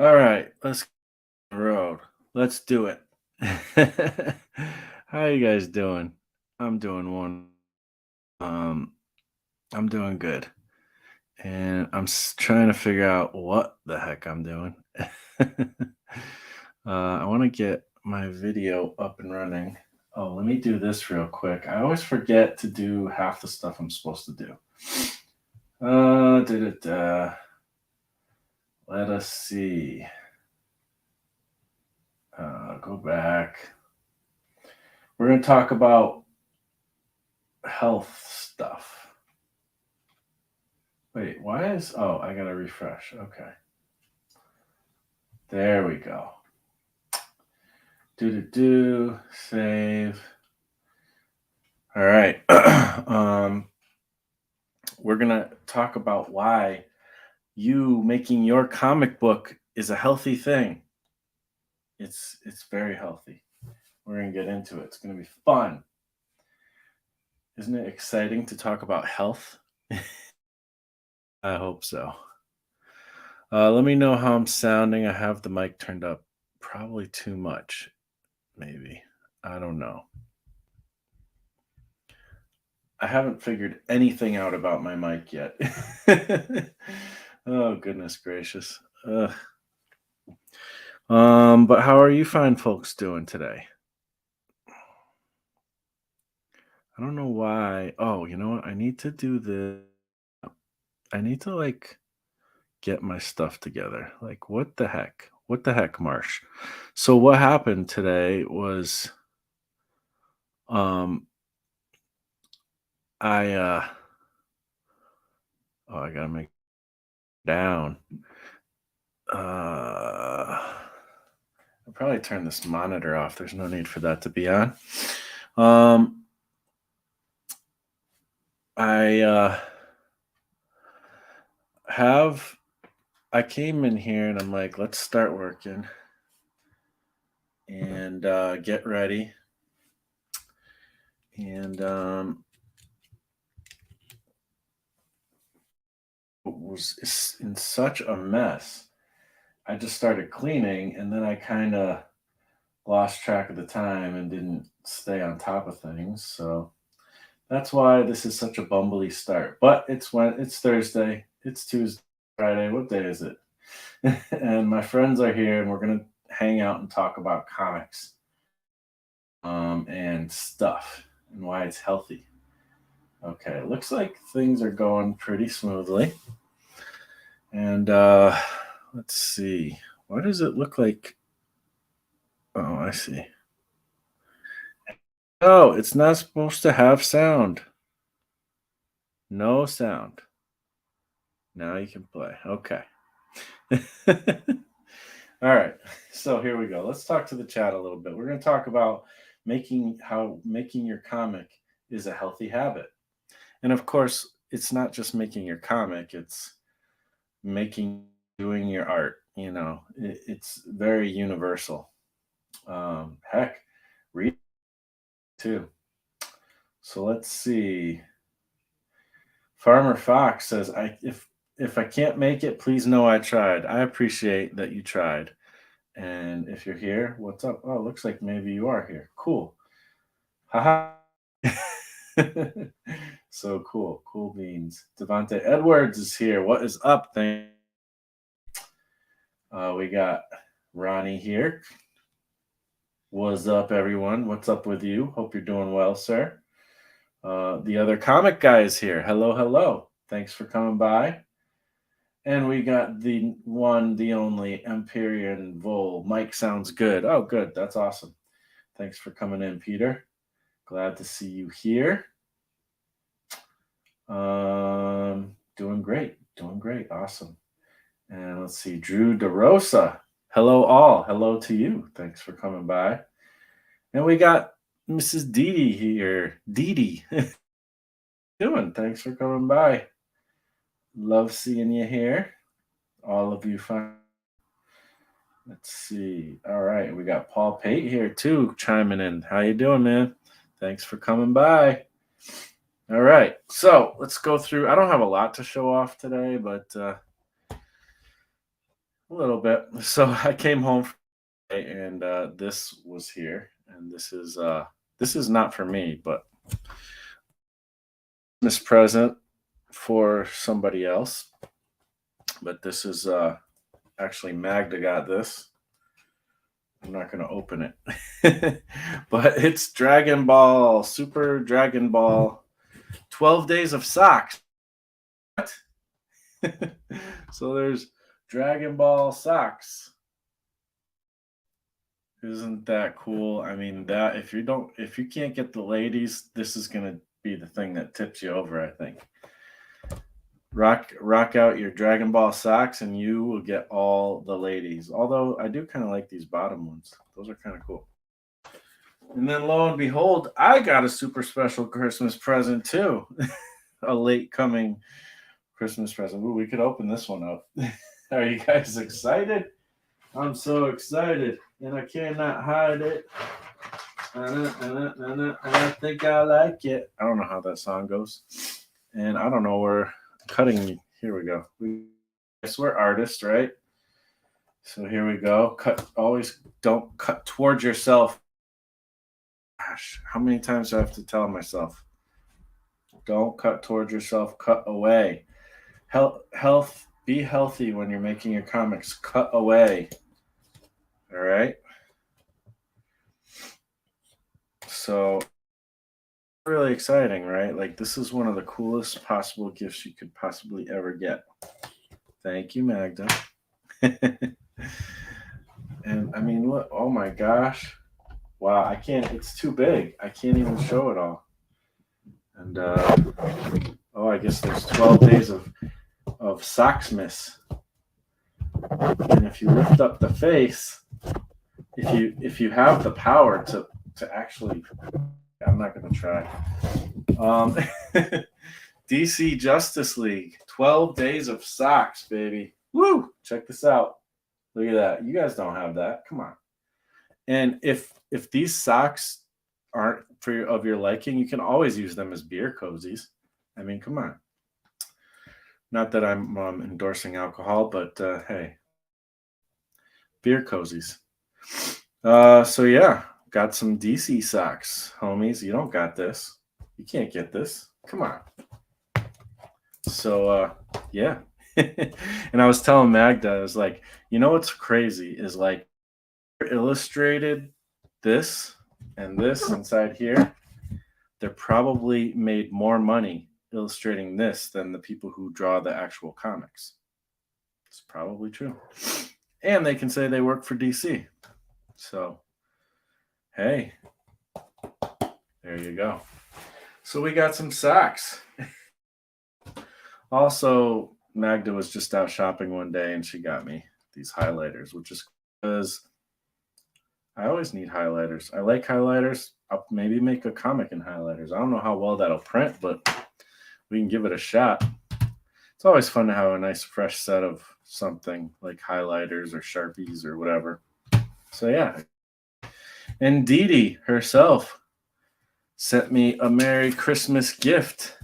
All right, let's get on the road. Let's do it. How you guys doing? I'm doing one. Um, I'm doing good, and trying to figure out what the heck I'm doing. I want to get my video up and running. Oh, let me do this real quick. I always forget to do half the stuff I'm supposed to do. Let us see. Go back. We're going to talk about health stuff. Wait, why is... Oh, I got to refresh. Okay. There we go. Save. All right. We're going to talk about why you making your comic book is a healthy thing. It's very healthy. We're going to get into it. It's going to be fun. Isn't it exciting to talk about health? I hope so. Let me know how I'm sounding. I have the mic turned up probably too much, maybe. I don't know. I haven't figured anything out about my mic yet. Oh, goodness gracious. But how are you fine folks doing today? I don't know why. Oh, you know what? I need to do this. I need to get my stuff together. Like, what the heck? What the heck, Marsh? So what happened today was um I oh, I gotta make down. I'll probably turn this monitor off. There's no need for that to be on. Um I have I came in here and I'm like, let's start working and get ready. And it was in such a mess. I just started cleaning and then I kind of lost track of the time and didn't stay on top of things. So that's why this is such a bumbly start. But it's Thursday, it's Tuesday, Friday. What day is it? And my friends are here and we're gonna hang out and talk about comics and stuff and why it's healthy. Okay, looks like things are going pretty smoothly. And let's see. What does it look like? Oh, I see. Oh, it's not supposed to have sound. No sound. Now you can play. Okay. All right. So here we go. Let's talk to the chat a little bit. We're going to talk about making your comic is a healthy habit. And of course, it's not just making your comic, it's doing your art. It's very universal. Heck, read too. So let's see. Farmer Fox says, if I can't make it, please know I tried. I appreciate that you tried. And if you're here, what's up? Oh, looks like maybe you are here. Cool. Haha. So cool. Cool beans. Devontae Edwards is here. What is up? We got Ronnie here. What's up, everyone? What's up with you? Hope you're doing well, sir. The other comic guy is here. Hello, hello. Thanks for coming by. And we got the one, the only Empyrean Vol. Mike sounds good. Oh, good. That's awesome. Thanks for coming in, Peter. Glad to see you here. Doing great. Doing great. Awesome. And let's see, Drew DeRosa. Hello, all. Hello to you. Thanks for coming by. And we got Mrs. Dede here. Dede. Doing? Thanks for coming by. Love seeing you here. All of you fine. Let's see. All right, we got Paul Pate here too, chiming in. How you doing, man? Thanks for coming by. All right, so let's go through. I don't have a lot to show off today, but A little bit. So I came home and this was here, and this is not for me, but this present for somebody else. But this is actually Magda got this. I'm not going to open it, but it's Dragon Ball, Super Dragon Ball, 12 Days of Socks. So there's Dragon Ball socks. Isn't that cool? I mean, that if you can't get the ladies, this is gonna be the thing that tips you over, I think. Rock out your Dragon Ball socks and you will get all the ladies. Although I do kind of like these bottom ones. Those are kind of cool. And then lo and behold, I got a super special Christmas present too. A late coming Christmas present. Ooh, we could open this one up. Are you guys excited? I'm so excited, and I cannot hide it. And I think I like it. I don't know how that song goes, and I don't know where cutting. Here we go. We're artists, right? So here we go. Always don't cut towards yourself. Gosh, how many times do I have to tell myself? Don't cut towards yourself. Cut away. Health. Be healthy when you're making your comics. Cut away. All right. So really exciting, right? Like this is one of the coolest possible gifts you could possibly ever get. Thank you, Magda. And I mean, look, oh my gosh. Wow, I can't, it's too big. I can't even show it all. And oh, I guess there's 12 days of Socksmas. And if you lift up the face, if you have the power to actually, I'm not going to try. DC Justice League, 12 days of socks, baby. Woo! Check this out. Look at that. You guys don't have that. Come on. And if these socks aren't of your liking, you can always use them as beer cozies. I mean, come on. Not that I'm endorsing alcohol, but hey, beer cozies. So yeah, got some DC socks, homies. You don't got this. You can't get this. Come on. So yeah. And I was telling Magda, I was like, you know what's crazy is like illustrated this and this inside here. They're probably made more money illustrating this than the people who draw the actual comics. It's probably true. And they can say they work for DC. So, hey, there you go. So we got some socks. Also, Magda was just out shopping one day and she got me these highlighters, which is because I always need highlighters. I like highlighters. I'll maybe make a comic in highlighters. I don't know how well that'll print, but we can give it a shot. It's always fun to have a nice fresh set of something like highlighters or Sharpies or whatever. So yeah. And Dede herself sent me a Merry Christmas gift.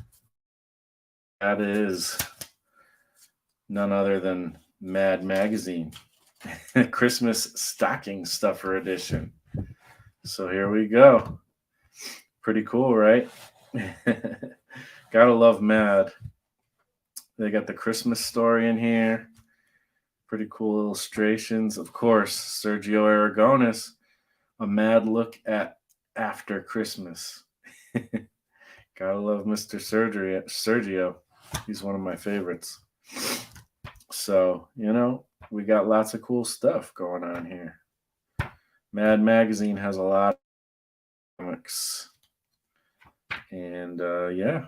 That is none other than Mad Magazine. Christmas stocking stuffer edition. So here we go. Pretty cool, right? Gotta love Mad. They got the Christmas story in here. Pretty cool illustrations. Of course, Sergio Aragonis, a mad look at after Christmas. Gotta love Mr. Sergio. He's one of my favorites. So, you know, we got lots of cool stuff going on here. Mad Magazine has a lot of comics. And yeah,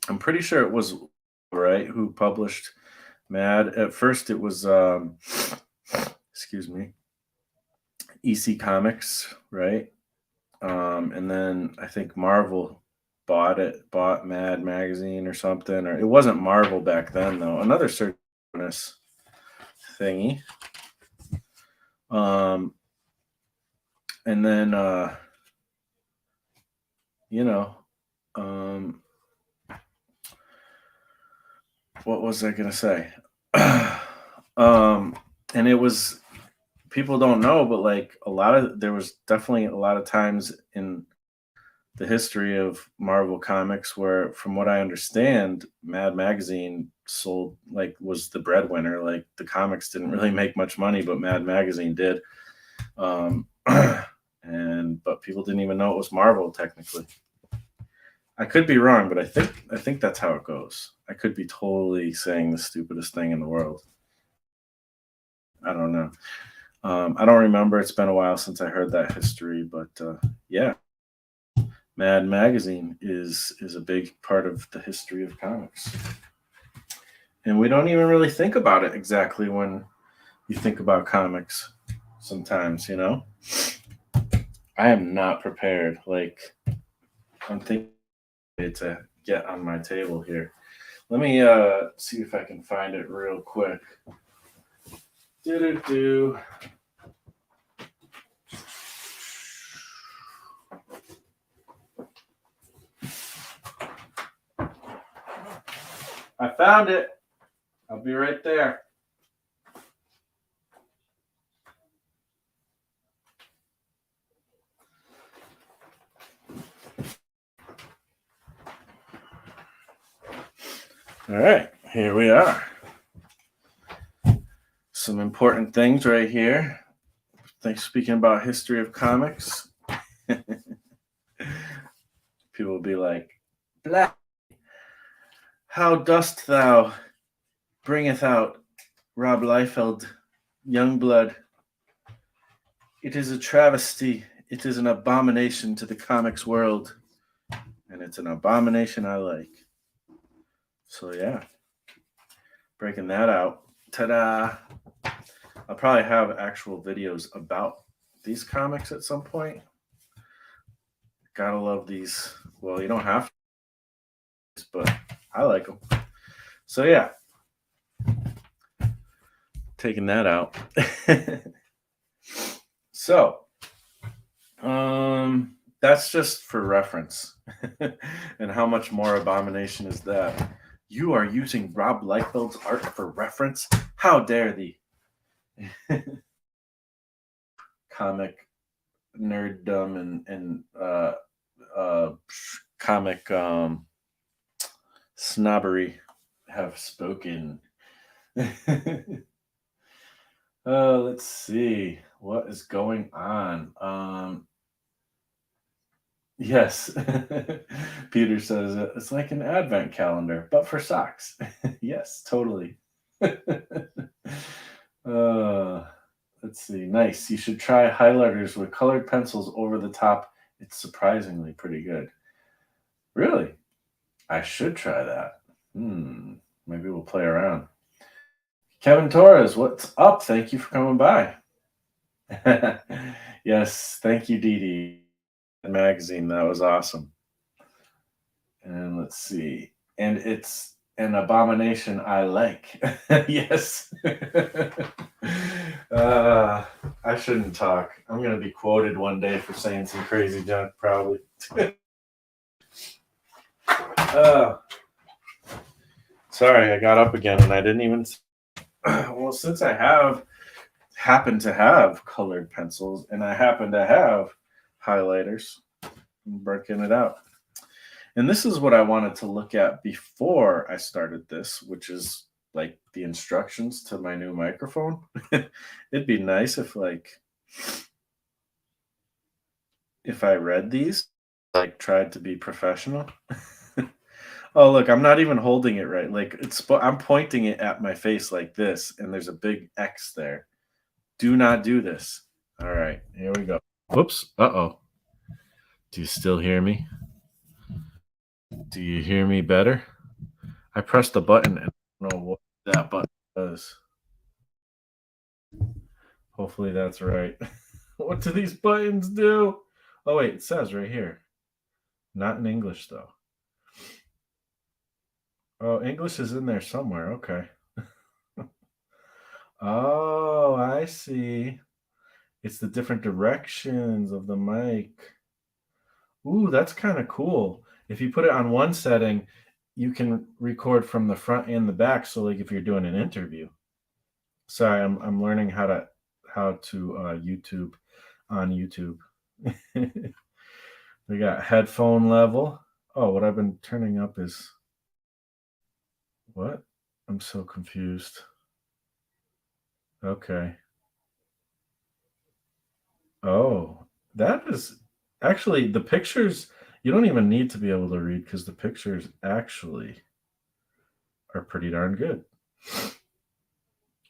I'm pretty sure it was right who published Mad. At first it was excuse me, EC Comics, right? And then I think Marvel bought Mad Magazine or something, or it wasn't Marvel back then though. Another Sergio thingy. And then you know, what was I gonna say? and it was, people don't know, but like there was definitely a lot of times in the history of Marvel comics where, from what I understand, Mad Magazine sold, like, was the breadwinner. Like, the comics didn't really make much money, but Mad Magazine did. Um, and but people didn't even know it was Marvel technically. I could be wrong, but I think that's how it goes. I could be totally saying the stupidest thing in the world. I don't know. I don't remember. It's been a while since I heard that history, but yeah, Mad Magazine is a big part of the history of comics, and we don't even really think about it exactly when you think about comics. Sometimes, I am not prepared. Like, I'm thinking to get on my table here. Let me see if I can find it real quick. Do. I found it. I'll be right there. All right, here we are. Some important things right here. Thanks. Speaking about history of comics, people will be like, "Black, how dost thou bringeth out Rob Liefeld, Youngblood? It is a travesty. It is an abomination to the comics world, and it's an abomination I like." So yeah, breaking that out. Ta-da! I'll probably have actual videos about these comics at some point. Gotta love these. Well, you don't have to, but I like them. So yeah, taking that out. So, that's just for reference. And how much more abomination is that? You are using Rob Liefeld's art for reference? How dare thee? Comic nerddom and comic snobbery have spoken. Let's see what is going on. Yes, Peter says it's like an advent calendar, but for socks. Yes, totally. uh, let's see. Nice. You should try highlighters with colored pencils over the top. It's surprisingly pretty good. Really? I should try that. Maybe we'll play around. Kevin Torres, what's up? Thank you for coming by. Yes, thank you, Dede. Magazine, that was awesome. And let's see. And it's an abomination I like. Yes. I shouldn't talk. I'm going to be quoted one day for saying some crazy junk, probably. Sorry, I got up again and I didn't even. Well, since I happen to have colored pencils and I happen to have highlighters, I'm breaking it out. And this is what I wanted to look at before I started this, which is like the instructions to my new microphone. It'd be nice if I read these, like tried to be professional. Oh, look, I'm not even holding it right. Like I'm pointing it at my face like this, and there's a big X there. Do not do this. All right, here we go. Whoops. Uh-oh. Do you still hear me? Do you hear me better? I pressed the button and I don't know what that button does. Hopefully that's right. What do these buttons do? Oh, wait, it says right here. Not in English, though. Oh, English is in there somewhere. Okay. Oh, I see. It's the different directions of the mic. Ooh, that's kind of cool. If you put it on one setting, you can record from the front and the back. So, like, if you're doing an interview. Sorry, I'm learning how to YouTube on YouTube. We got headphone level. Oh, what I've been turning up is what? I'm so confused. Okay. Oh, that is actually the pictures. You don't even need to be able to read because the pictures actually are pretty darn good.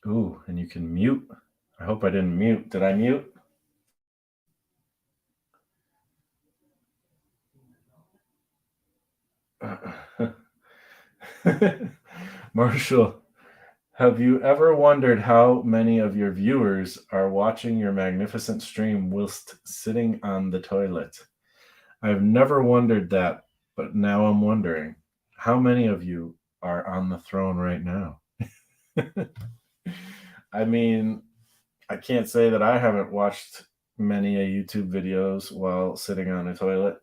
Ooh, and you can mute. I hope I didn't mute. Did I mute? Marshall, have you ever wondered how many of your viewers are watching your magnificent stream whilst sitting on the toilet? I've never wondered that, but now I'm wondering how many of you are on the throne right now? I mean, I can't say that I haven't watched many a YouTube videos while sitting on a toilet.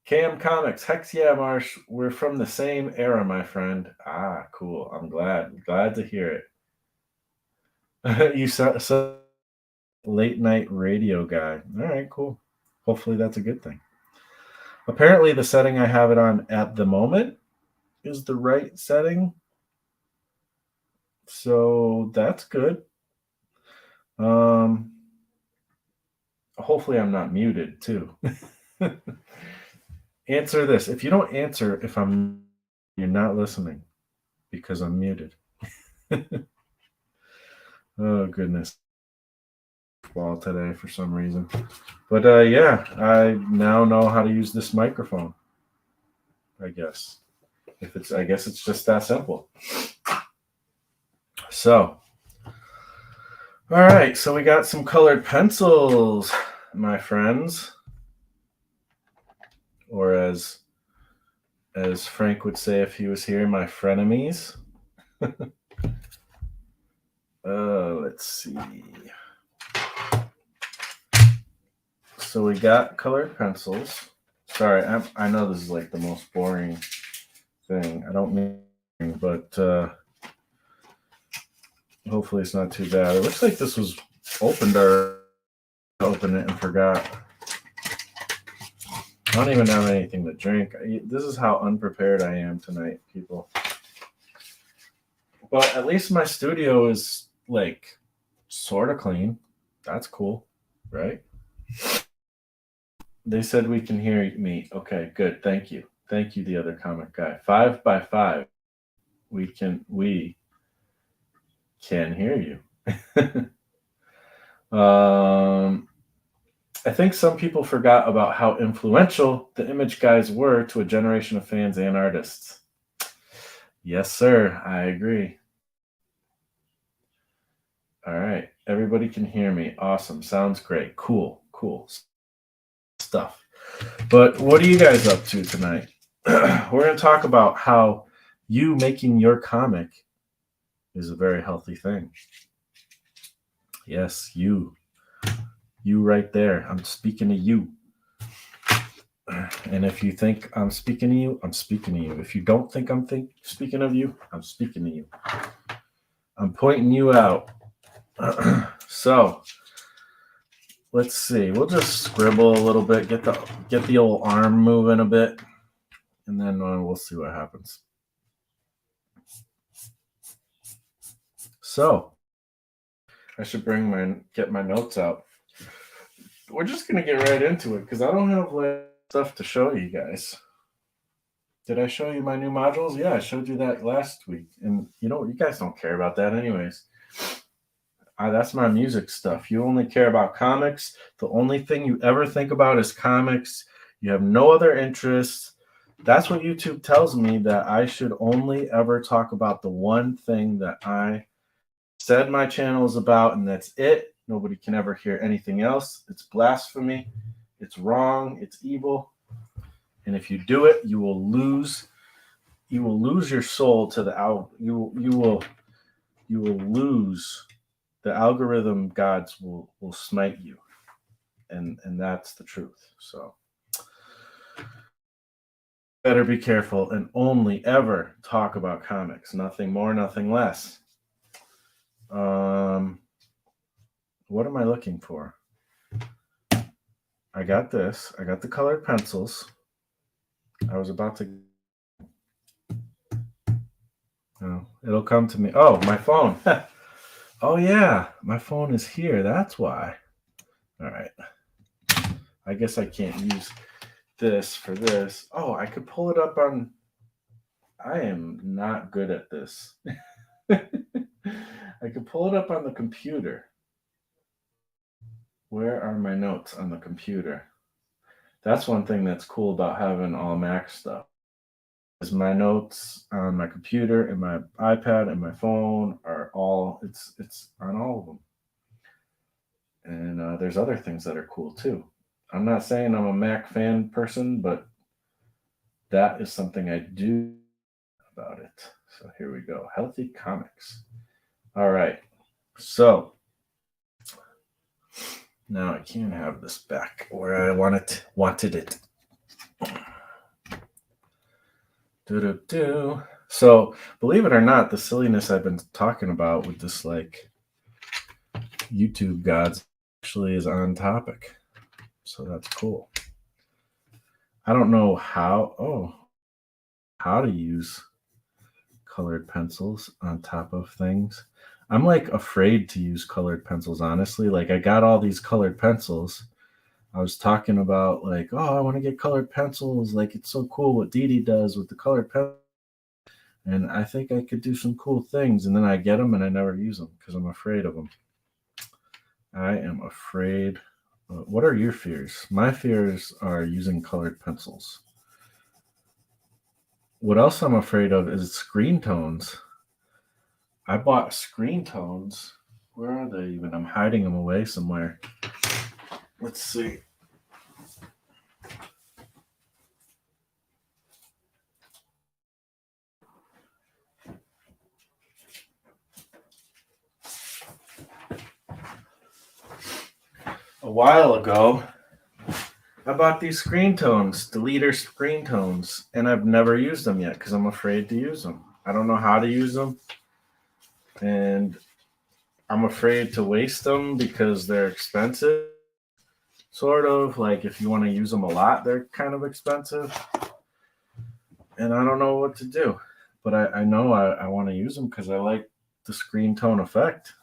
Cam Comics, heck yeah, Marsh. We're from the same era, my friend. Ah, cool. I'm glad to hear it. You saw late night radio guy. All right, cool. Hopefully that's a good thing. Apparently, the setting I have it on at the moment is the right setting. So that's good. Hopefully I'm not muted too. Answer this. If you don't answer if you're not listening because I'm muted. Oh goodness. Ball today for some reason. But yeah, I now know how to use this microphone. I guess. I guess it's just that simple. So, all right, so we got some colored pencils, my friends. Or as Frank would say if he was here, my frenemies. Let's see. So we got colored pencils. Sorry, I know this is like the most boring thing. I don't mean, but hopefully it's not too bad. It looks like this was opened or opened it and forgot. I don't even have anything to drink. This is how unprepared I am tonight, people. But at least my studio is like sort of clean. That's cool, right? They said we can hear me. Okay, good. Thank you. Thank you, the other comic guy. 5 by 5. We can hear you. I think some people forgot about how influential the image guys were to a generation of fans and artists. Yes, sir. I agree. All right. Everybody can hear me. Awesome. Sounds great. Cool stuff. But what are you guys up to tonight? We're going to talk about how you making your comic is a very healthy thing. Yes, you right there. I'm speaking to you. And if you think I'm speaking to you, I'm speaking to you. If you don't think I'm speaking of you, I'm speaking to you. I'm pointing you out. So let's see. We'll just scribble a little bit, get the old arm moving a bit, and then we'll see what happens. So I should get my notes out. We're just gonna get right into it because I don't have stuff to show you guys. Did I show you my new modules? Yeah, I showed you that last week, and you guys don't care about that anyways. That's my music stuff. You only care about comics. The only thing you ever think about is comics. You have no other interests. That's what YouTube tells me, that I should only ever talk about the one thing that I said my channel is about, and that's it. Nobody can ever hear anything else. It's blasphemy. It's wrong. It's evil. And if you do it, you will lose your soul to the you will lose. The algorithm gods will smite you, and that's the truth. So better be careful and only ever talk about comics. Nothing more, nothing less. What am I looking for? I got this. I got the colored pencils. I was about to. Oh, it'll come to me. Oh, my phone. Oh, yeah. My phone is here. That's why. All right. I guess I can't use this for this. Oh, I could pull it up on. I am not good at this. I could pull it up on the computer. Where are my notes on the computer? That's one thing that's cool about having all Mac stuff. Is my notes on my computer and my iPad and my phone are all it's on all of them. And there's other things that are cool too. I'm not saying I'm a Mac fan person, but that is something I do about it. So here we go. Healthy comics. All right. So now I can have this back where I wanted it. So believe it or not, the silliness I've been talking about with this like YouTube gods actually is on topic. So that's cool. I don't know how to use colored pencils on top of things. I'm like afraid to use colored pencils, honestly. Like I got all these colored pencils. I was talking about like, oh, I want to get colored pencils. Like it's so cool what Dede does with the colored pencils. And I think I could do some cool things. And then I get them and I never use them because I'm afraid of them. I am afraid. What are your fears? My fears are using colored pencils. What else I'm afraid of is screen tones. I bought screen tones. Where are they even? I'm hiding them away somewhere. Let's see. A while ago, I bought these screen tones, the leader screen tones, and I've never used them yet because I'm afraid to use them. I don't know how to use them, and I'm afraid to waste them because they're expensive. Sort of like if you want to use them a lot, they're kind of expensive, and I don't know what to do. But I know I want to use them because I like the screen tone effect.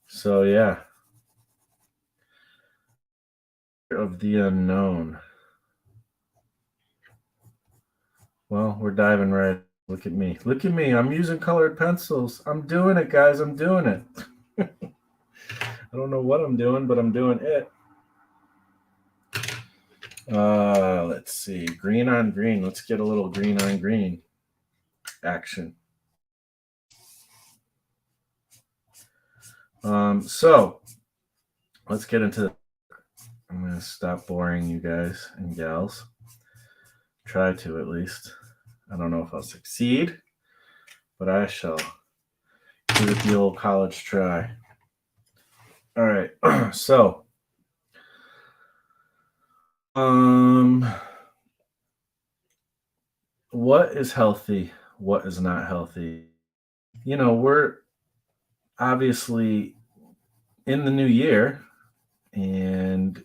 So yeah. Of the unknown. Well, we're diving right. Look at me. Look at me. I'm using colored pencils. I'm doing it, guys. I'm doing it. I don't know what I'm doing, but I'm doing it. Let's see. Green on green. Let's get a little green on green action. So let's get into. I'm gonna stop boring you guys and gals. Try to at least. I don't know if I'll succeed, but I shall give it the old college try. All right. So, what is healthy? What is not healthy? You know, we're obviously in the new year, and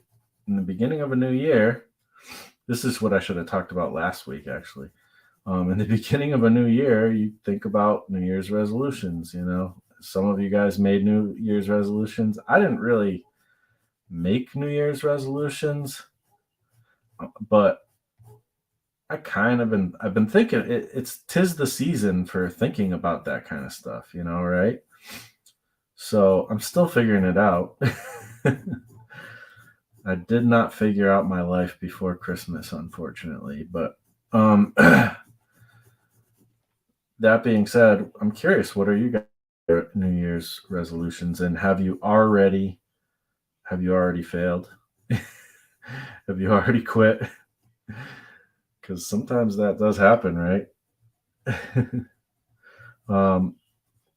in the beginning of a new year, this is what I should have talked about last week, actually. In the beginning of a new year, you think about New Year's resolutions. You know, some of you guys made New Year's resolutions. I didn't really make New Year's resolutions, but I've been thinking it's tis the season for thinking about that kind of stuff, you know, right? So I'm still figuring it out. I did not figure out my life before Christmas, unfortunately. But that being said, I'm curious, what are you guys' New Year's resolutions, and have you already failed? Have you already quit? Because sometimes that does happen, right?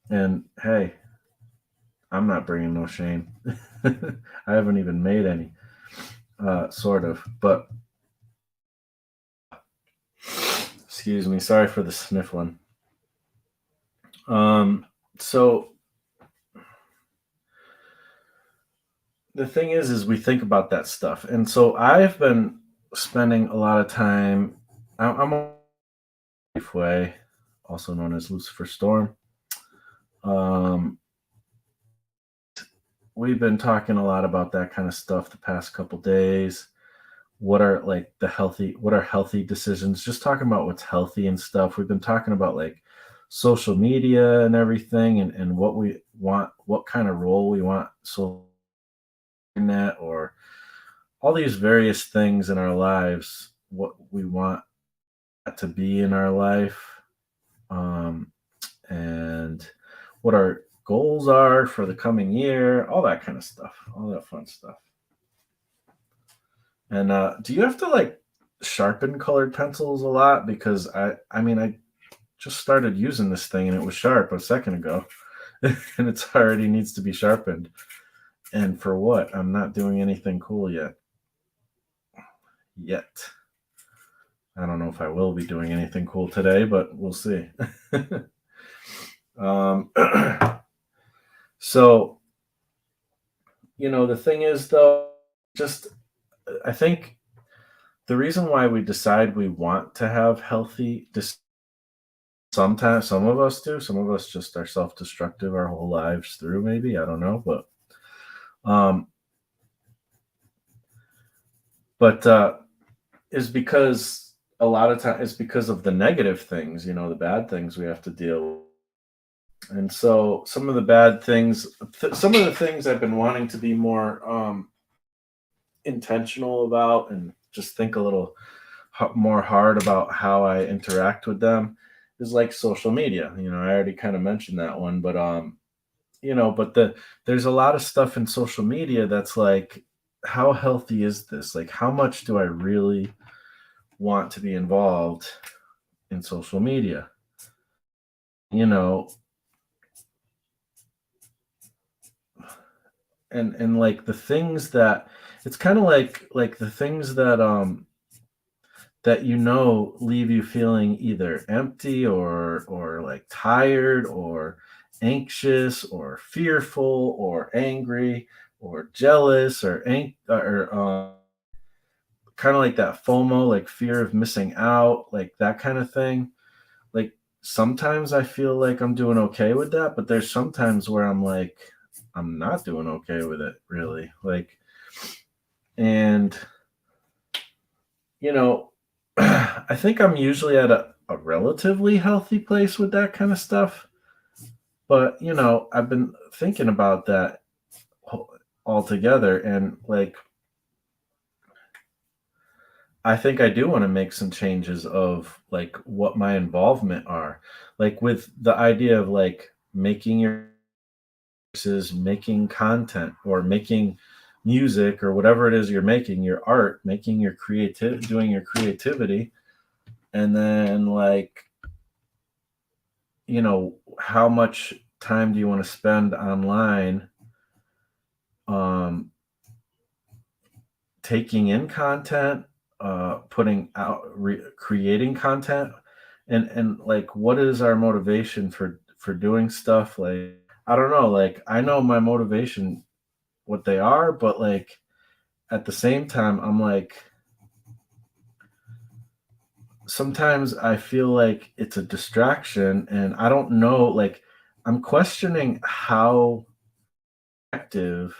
And hey, I'm not bringing no shame. I haven't even made any, sort of. But Excuse me. Sorry for the sniffling. Um, so the thing is we think about that stuff, and so I've been spending a lot of time. I'm on Way, also known as Lucifer Storm. Um, we've been talking a lot about that kind of stuff the past couple days. What are like what are healthy decisions? Just talking about what's healthy and stuff. We've been talking about like social media and everything, and what we want, what kind of role we want so internet or all these various things in our lives, what we want that to be in our life, um, and what our goals are for the coming year, all that kind of stuff, all that fun stuff. And do you have to like sharpen colored pencils a lot? Because I just started using this thing and it was sharp a second ago, and it's already needs to be sharpened. And for what? I'm not doing anything cool yet. Yet. I don't know if I will be doing anything cool today, but we'll see. um, so, the thing is, though, just I think the reason why we decide we want to have healthy, sometimes some of us do, some of us just are self-destructive our whole lives through, maybe, I don't know, um, but is because a lot of time it's because of the negative things, the bad things we have to deal with. And so some of the bad things, some of the things I've been wanting to be more intentional about and just think a little more hard about how I interact with them is like social media. I already kind of mentioned that one, but there's a lot of stuff in social media that's like, how healthy is this? Like, how much do I really want to be involved in social media? You know, and like the things that it's kind of like the things that leave you feeling either empty or like tired or anxious or fearful or angry or jealous or kind of like that FOMO, like fear of missing out, like that kind of thing. Like sometimes I feel like I'm doing okay with that, but there's sometimes where I'm like, I'm not doing okay with it, really. Like, and you know, I think I'm usually at a relatively healthy place with that kind of stuff. But, I've been thinking about that altogether. And like, I think I do want to make some changes of like what my involvement are. Like with the idea of like making your making content or making music or whatever it is you're making, your art, making your doing your creativity. And then like, how much time do you want to spend online um taking in content, putting out creating content, and like what is our motivation for doing stuff? Like I don't know, like I know my motivation what they are, but like at the same time I'm like sometimes I feel like it's a distraction and I don't know, like I'm questioning how active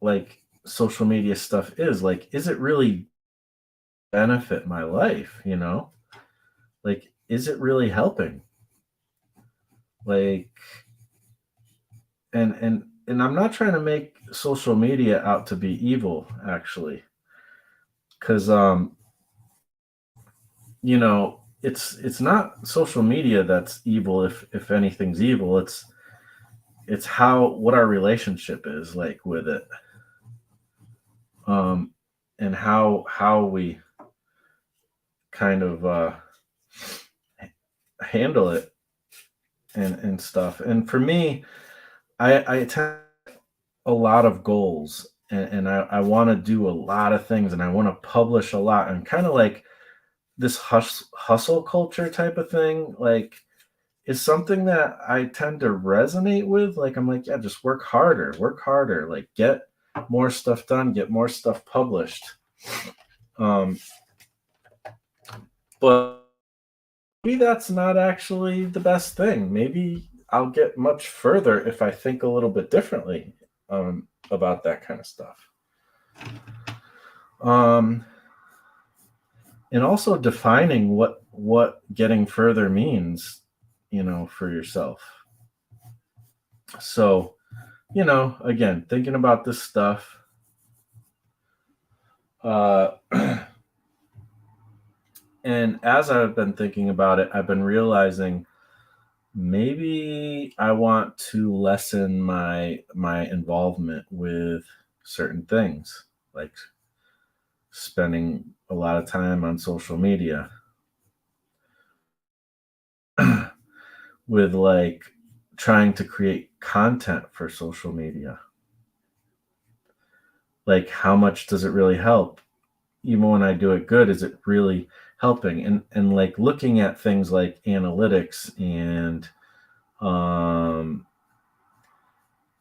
like social media stuff is. Like is it really benefit my life, like is it really helping? Like and I'm not trying to make social media out to be evil, actually, because it's not social media that's evil. If anything's evil, it's how what our relationship is like with it, um and how we kind of handle it and stuff. And for me, I tend a lot of goals, and I want to do a lot of things and I want to publish a lot and kind of like this hustle culture type of thing, like, is something that I tend to resonate with. Like, I'm like, yeah, just work harder, like, get more stuff done, get more stuff published. Um, but maybe that's not actually the best thing. Maybe I'll get much further if I think a little bit differently about that kind of stuff. Um, and also defining what getting further means, for yourself. So, again, thinking about this stuff, uh, and as I've been thinking about it, I've been realizing maybe I want to lessen my involvement with certain things, like spending a lot of time on social media, with like trying to create content for social media. Like, how much does it really help? Even when I do it good, is it really helping? And like looking at things like analytics um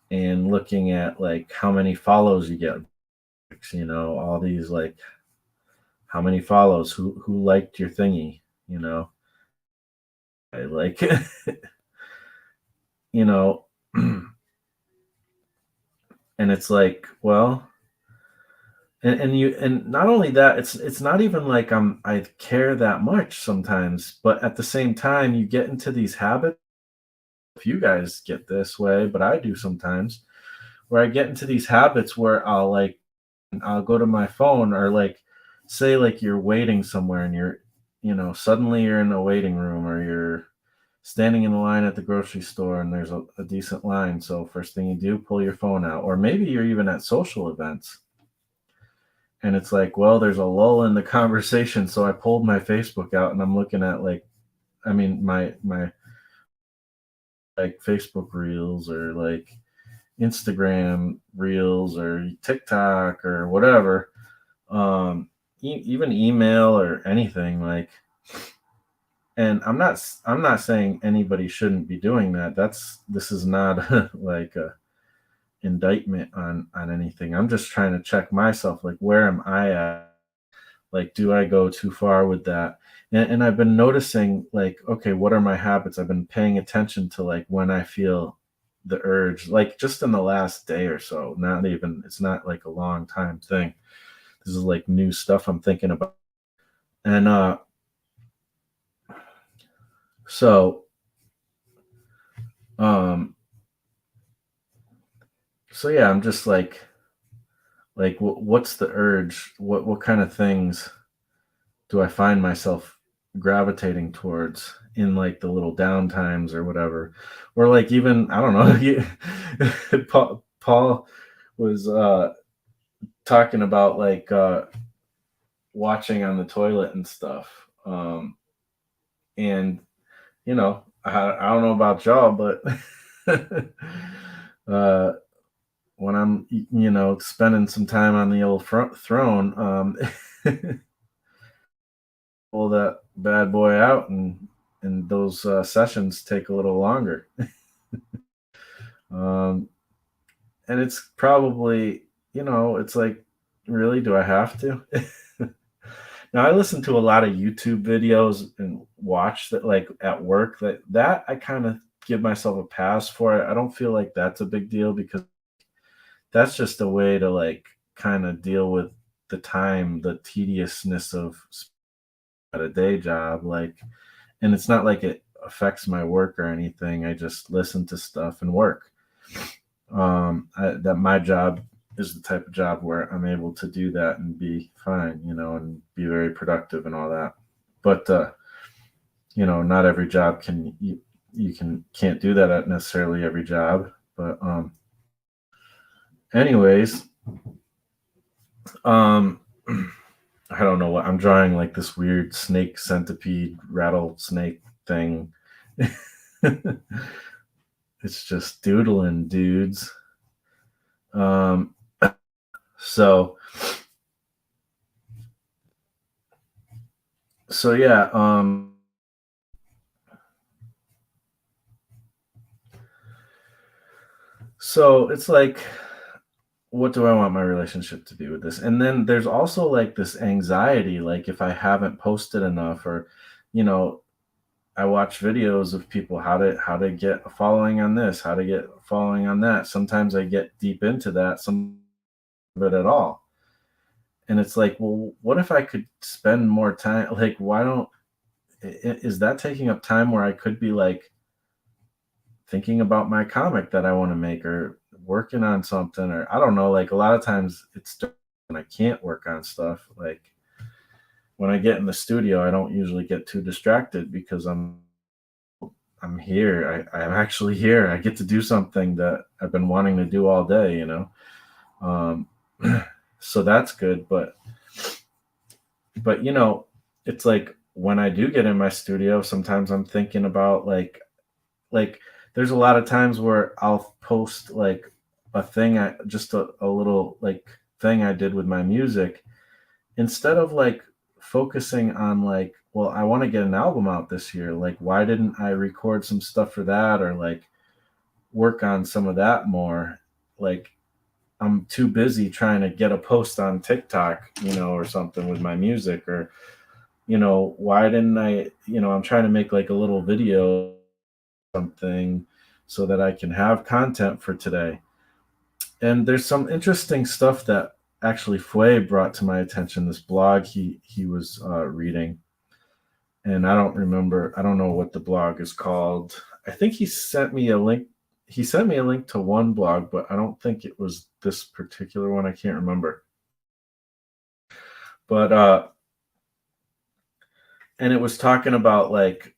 and looking at like how many follows you get, all these, like, how many follows, who liked your thingy, I like, you know and it's like, well, and not only that, it's not even like I care that much sometimes, but at the same time you get into these habits. If you guys get this way, but I do sometimes, where I get into these habits where I'll go to my phone, or like, say, like, you're waiting somewhere and suddenly you're in a waiting room, or you're standing in a line at the grocery store and there's a decent line. So first thing you do, pull your phone out, or maybe you're even at social events and it's like, well, there's a lull in the conversation. So I pulled my Facebook out and I'm looking at, like, I mean, my like Facebook reels, or like Instagram reels, or TikTok, or whatever, even email or anything, like. And I'm not saying anybody shouldn't be doing that. This is not like a indictment on anything. I'm just trying to check myself, like, where am I at? Like, do I go too far with that? And I've been noticing, like, okay, what are my habits? I've been paying attention to, like, when I feel the urge, like, just in the last day or so. It's not like a long time thing. This is like new stuff I'm thinking about. And so um so yeah, I'm just like, what's the urge? What kind of things do I find myself gravitating towards in, like, the little downtimes or whatever? Or, like, even, I don't know, Paul was talking about, like, watching on the toilet and stuff. And I don't know about y'all, but uh when I'm, spending some time on the old front throne, pull that bad boy out, and those sessions take a little longer. um, and it's probably, it's like, really, do I have to? Now, I listen to a lot of YouTube videos and watch that, like, at work. That I kind of give myself a pass for it. I don't feel like that's a big deal, because that's just a way to, like, kind of deal with the tediousness of at a day job, like. And it's not like it affects my work or anything. I just listen to stuff and work. That my job is the type of job where I'm able to do that and be fine, and be very productive and all that. But not every job can't do that at necessarily every job. But anyways, um I don't know what I'm drawing, like this weird snake centipede rattlesnake thing. It's just doodling, dudes. Um, so So yeah, so it's like, what do I want my relationship to be with this? And then there's also like this anxiety, like if I haven't posted enough, or you know, I watch videos of people how to get a following on this, how to get a following on that. Sometimes I get deep into that, some of it at all. And it's like, well, what if I could spend more time? Like, why don't is that taking up time where I could be like thinking about my comic that I want to make, or working on something, or I don't know. Like a lot of times it's when I can't work on stuff. Like when I get in the studio, I don't usually get too distracted because I'm here. I'm actually here. I get to do something that I've been wanting to do all day, you know. Um, so that's good. But it's like when I do get in my studio, sometimes I'm thinking about like there's a lot of times where I'll post like a thing, just a little like thing I did with my music, instead of like focusing on like, well, I want to get an album out this year. Like, why didn't I record some stuff for that, or like work on some of that more? Like, I'm too busy trying to get a post on TikTok, or something with my music, or why didn't I, I'm trying to make like a little video, something, so that I can have content for today. And there's some interesting stuff that actually Fue brought to my attention. This blog he was reading, and I don't know what the blog is called. I think he sent me a link. He sent me a link to one blog, but I don't think it was this particular one. I can't remember. But and it was talking about like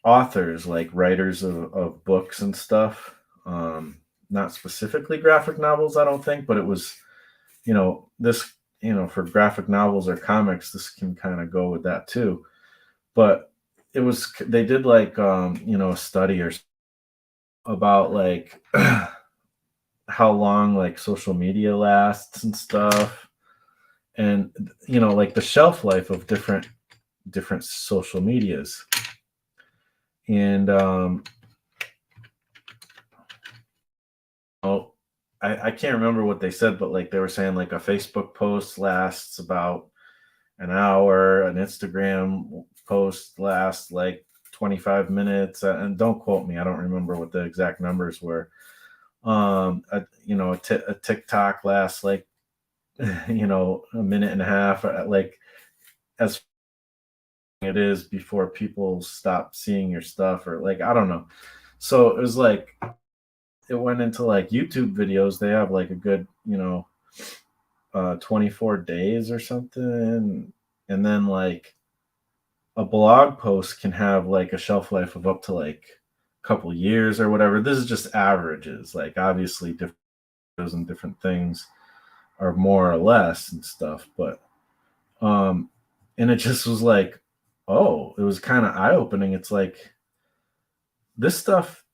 authors, like writers of books and stuff. Not specifically graphic novels, I don't think, but it was, this, for graphic novels or comics, this can kind of go with that too. But they did like, a study or about like how long like social media lasts and stuff, and like the shelf life of different social medias. And oh, I can't remember what they said, but like they were saying like a Facebook post lasts about an hour, an Instagram post lasts like 25 minutes, and don't quote me, I don't remember what the exact numbers were. A TikTok lasts like a minute and a half, like as it is before people stop seeing your stuff, or like I don't know. So it was like it went into like YouTube videos. They have like a good 24 days or something, and then like a blog post can have like a shelf life of up to like a couple years or whatever. This is just averages. Like obviously different videos and different things are more or less and stuff, but um and it just was like, oh, it was kind of eye opening. It's like this stuff,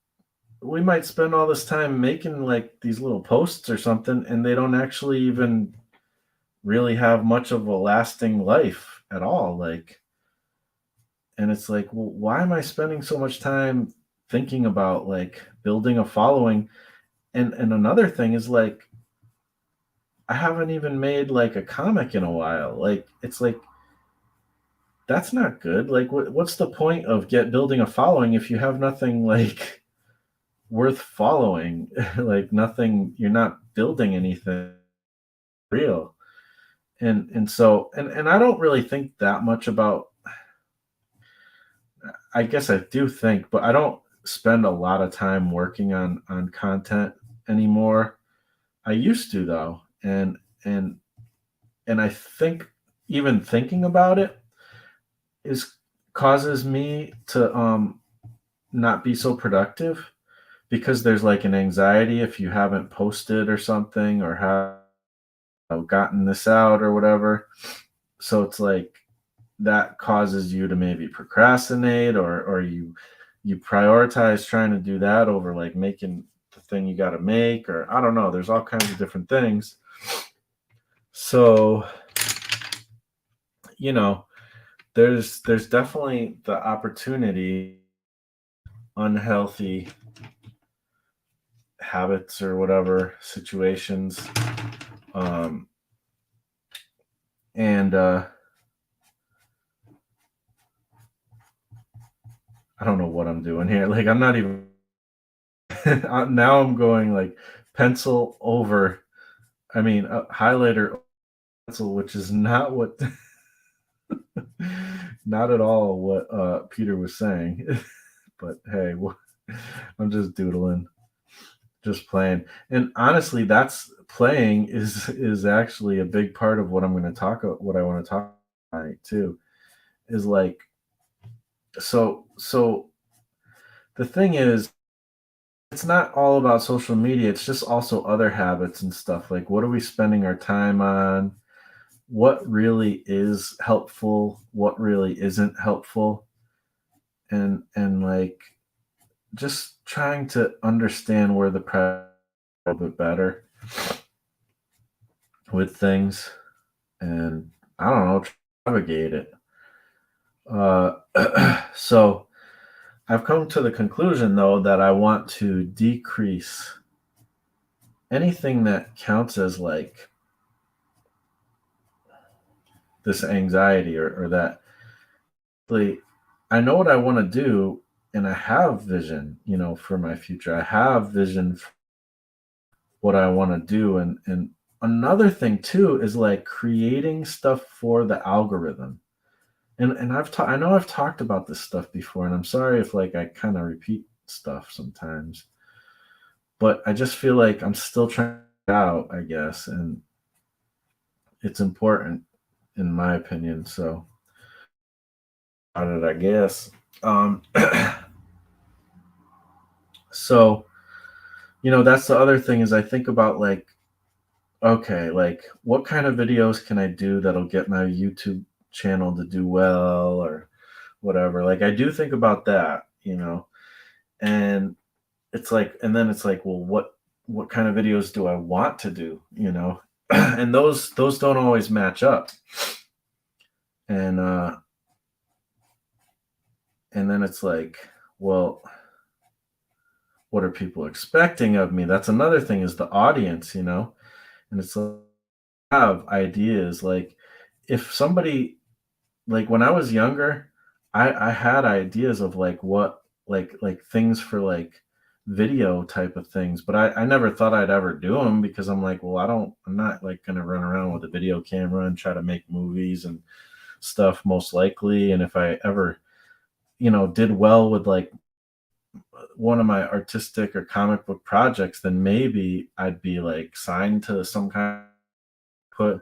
we might spend all this time making like these little posts or something, and they don't actually even really have much of a lasting life at all. Like, and it's like, well, why am I spending so much time thinking about like building a following? And another thing is like, I haven't even made like a comic in a while. Like, it's like, that's not good. Like, what's the point of building a following if you have nothing like worth following? Like nothing, you're not building anything real. And I don't really think that much about, I guess I do think, but I don't spend a lot of time working on content anymore. I used to though, and and I think even thinking about it is causes me to not be so productive, because there's like an anxiety if you haven't posted or something, or have gotten this out or whatever. So it's like that causes you to maybe procrastinate, or you prioritize trying to do that over like making the thing you got to make, or I don't know, there's all kinds of different things. So you know there's definitely the opportunity, unhealthy habits or whatever situations, um and I don't know what I'm doing here. Like, I'm not even now I'm going like pencil over, I mean, highlighter pencil, which is not what not at all what Peter was saying. But hey, I'm just doodling, just playing. And honestly, that's playing is actually a big part of what I'm going to talk about, what I want to talk about tonight too. Is like, so the thing is, it's not all about social media. It's just also other habits and stuff. Like, what are we spending our time on? What really is helpful? What really isn't helpful? And like, just trying to understand where the a little bit better with things, and I don't know, navigate it. So I've come to the conclusion though that I want to decrease anything that counts as like this anxiety, or that, like, I know what I want to do, and I have vision, for my future. I have vision for what I want to do, and another thing too is like creating stuff for the algorithm. And I know I've talked about this stuff before, and I'm sorry if like I kind of repeat stuff sometimes, but I just feel like I'm still trying it out, I guess, and it's important in my opinion. So how did I guess? Um, so that's the other thing is I think about like, okay, like what kind of videos can I do that'll get my YouTube channel to do well or whatever. Like, I do think about that, and it's like, and then it's like, well, what kind of videos do I want to do, and those don't always match up. And then it's like, well, what are people expecting of me? That's another thing, is the audience, and it's like, I have ideas. Like, if somebody, like when I was younger, I had ideas of like what, like things for like video type of things, but I never thought I'd ever do them, because I'm like, well, I'm not like gonna run around with a video camera and try to make movies and stuff, most likely. And if I ever, did well with like one of my artistic or comic book projects, then maybe I'd be like signed to some kind of, put,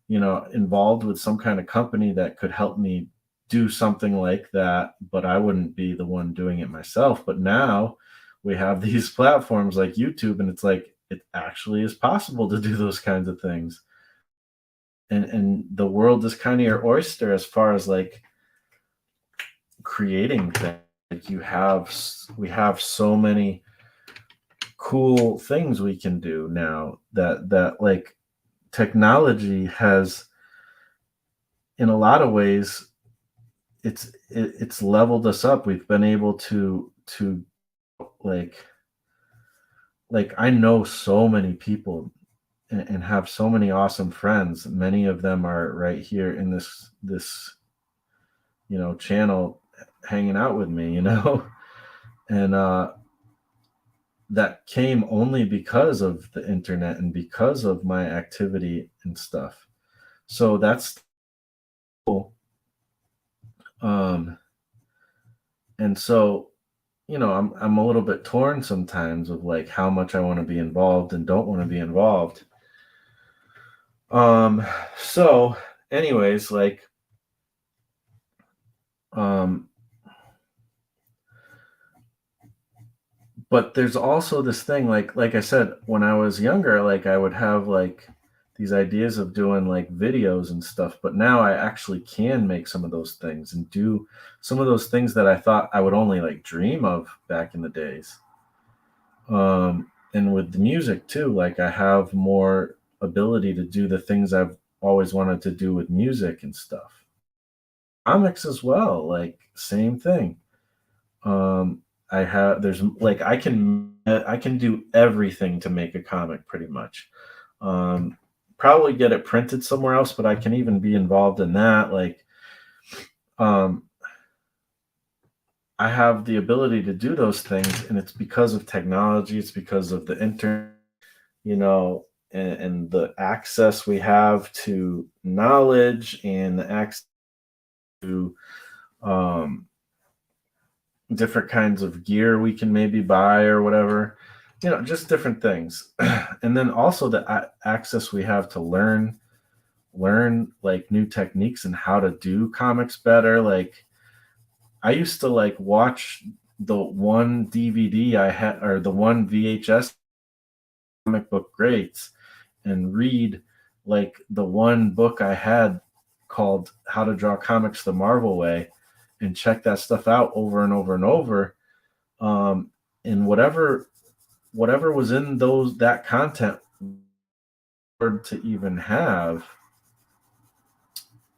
involved with some kind of company that could help me do something like that, but I wouldn't be the one doing it myself. But now we have these platforms like YouTube, and it's like it actually is possible to do those kinds of things. And the world is kind of your oyster as far as like creating things. Like, we have so many cool things we can do now, that like technology has, in a lot of ways, it's leveled us up. We've been able to like I know so many people, and have so many awesome friends. Many of them are right here in this channel, hanging out with me, and that came only because of the internet and because of my activity and stuff. So that's cool. um and so, I'm a little bit torn sometimes of like how much I want to be involved and don't want to be involved. So anyways, like, um but there's also this thing, like I said, when I was younger, like I would have like these ideas of doing like videos and stuff, but now I actually can make some of those things and do some of those things that I thought I would only like dream of back in the days. And with the music too, like I have more ability to do the things I've always wanted to do with music and stuff. comics as well, like same thing. Um, I have there's like I can do everything to make a comic pretty much. Um, Probably get it printed somewhere else, but I can even be involved in that. Like, um, I have the ability to do those things, and it's because of technology. It's because of the internet, and the access we have to knowledge and the access to um, different kinds of gear we can maybe buy or whatever, just different things. And then also the access we have to learn like new techniques and how to do comics better. Like I used to like watch the one DVD I had, or the one VHS comic book greats, and read like the one book I had called How to Draw Comics the Marvel Way, and check that stuff out over and over and over. And whatever was in that content to even have,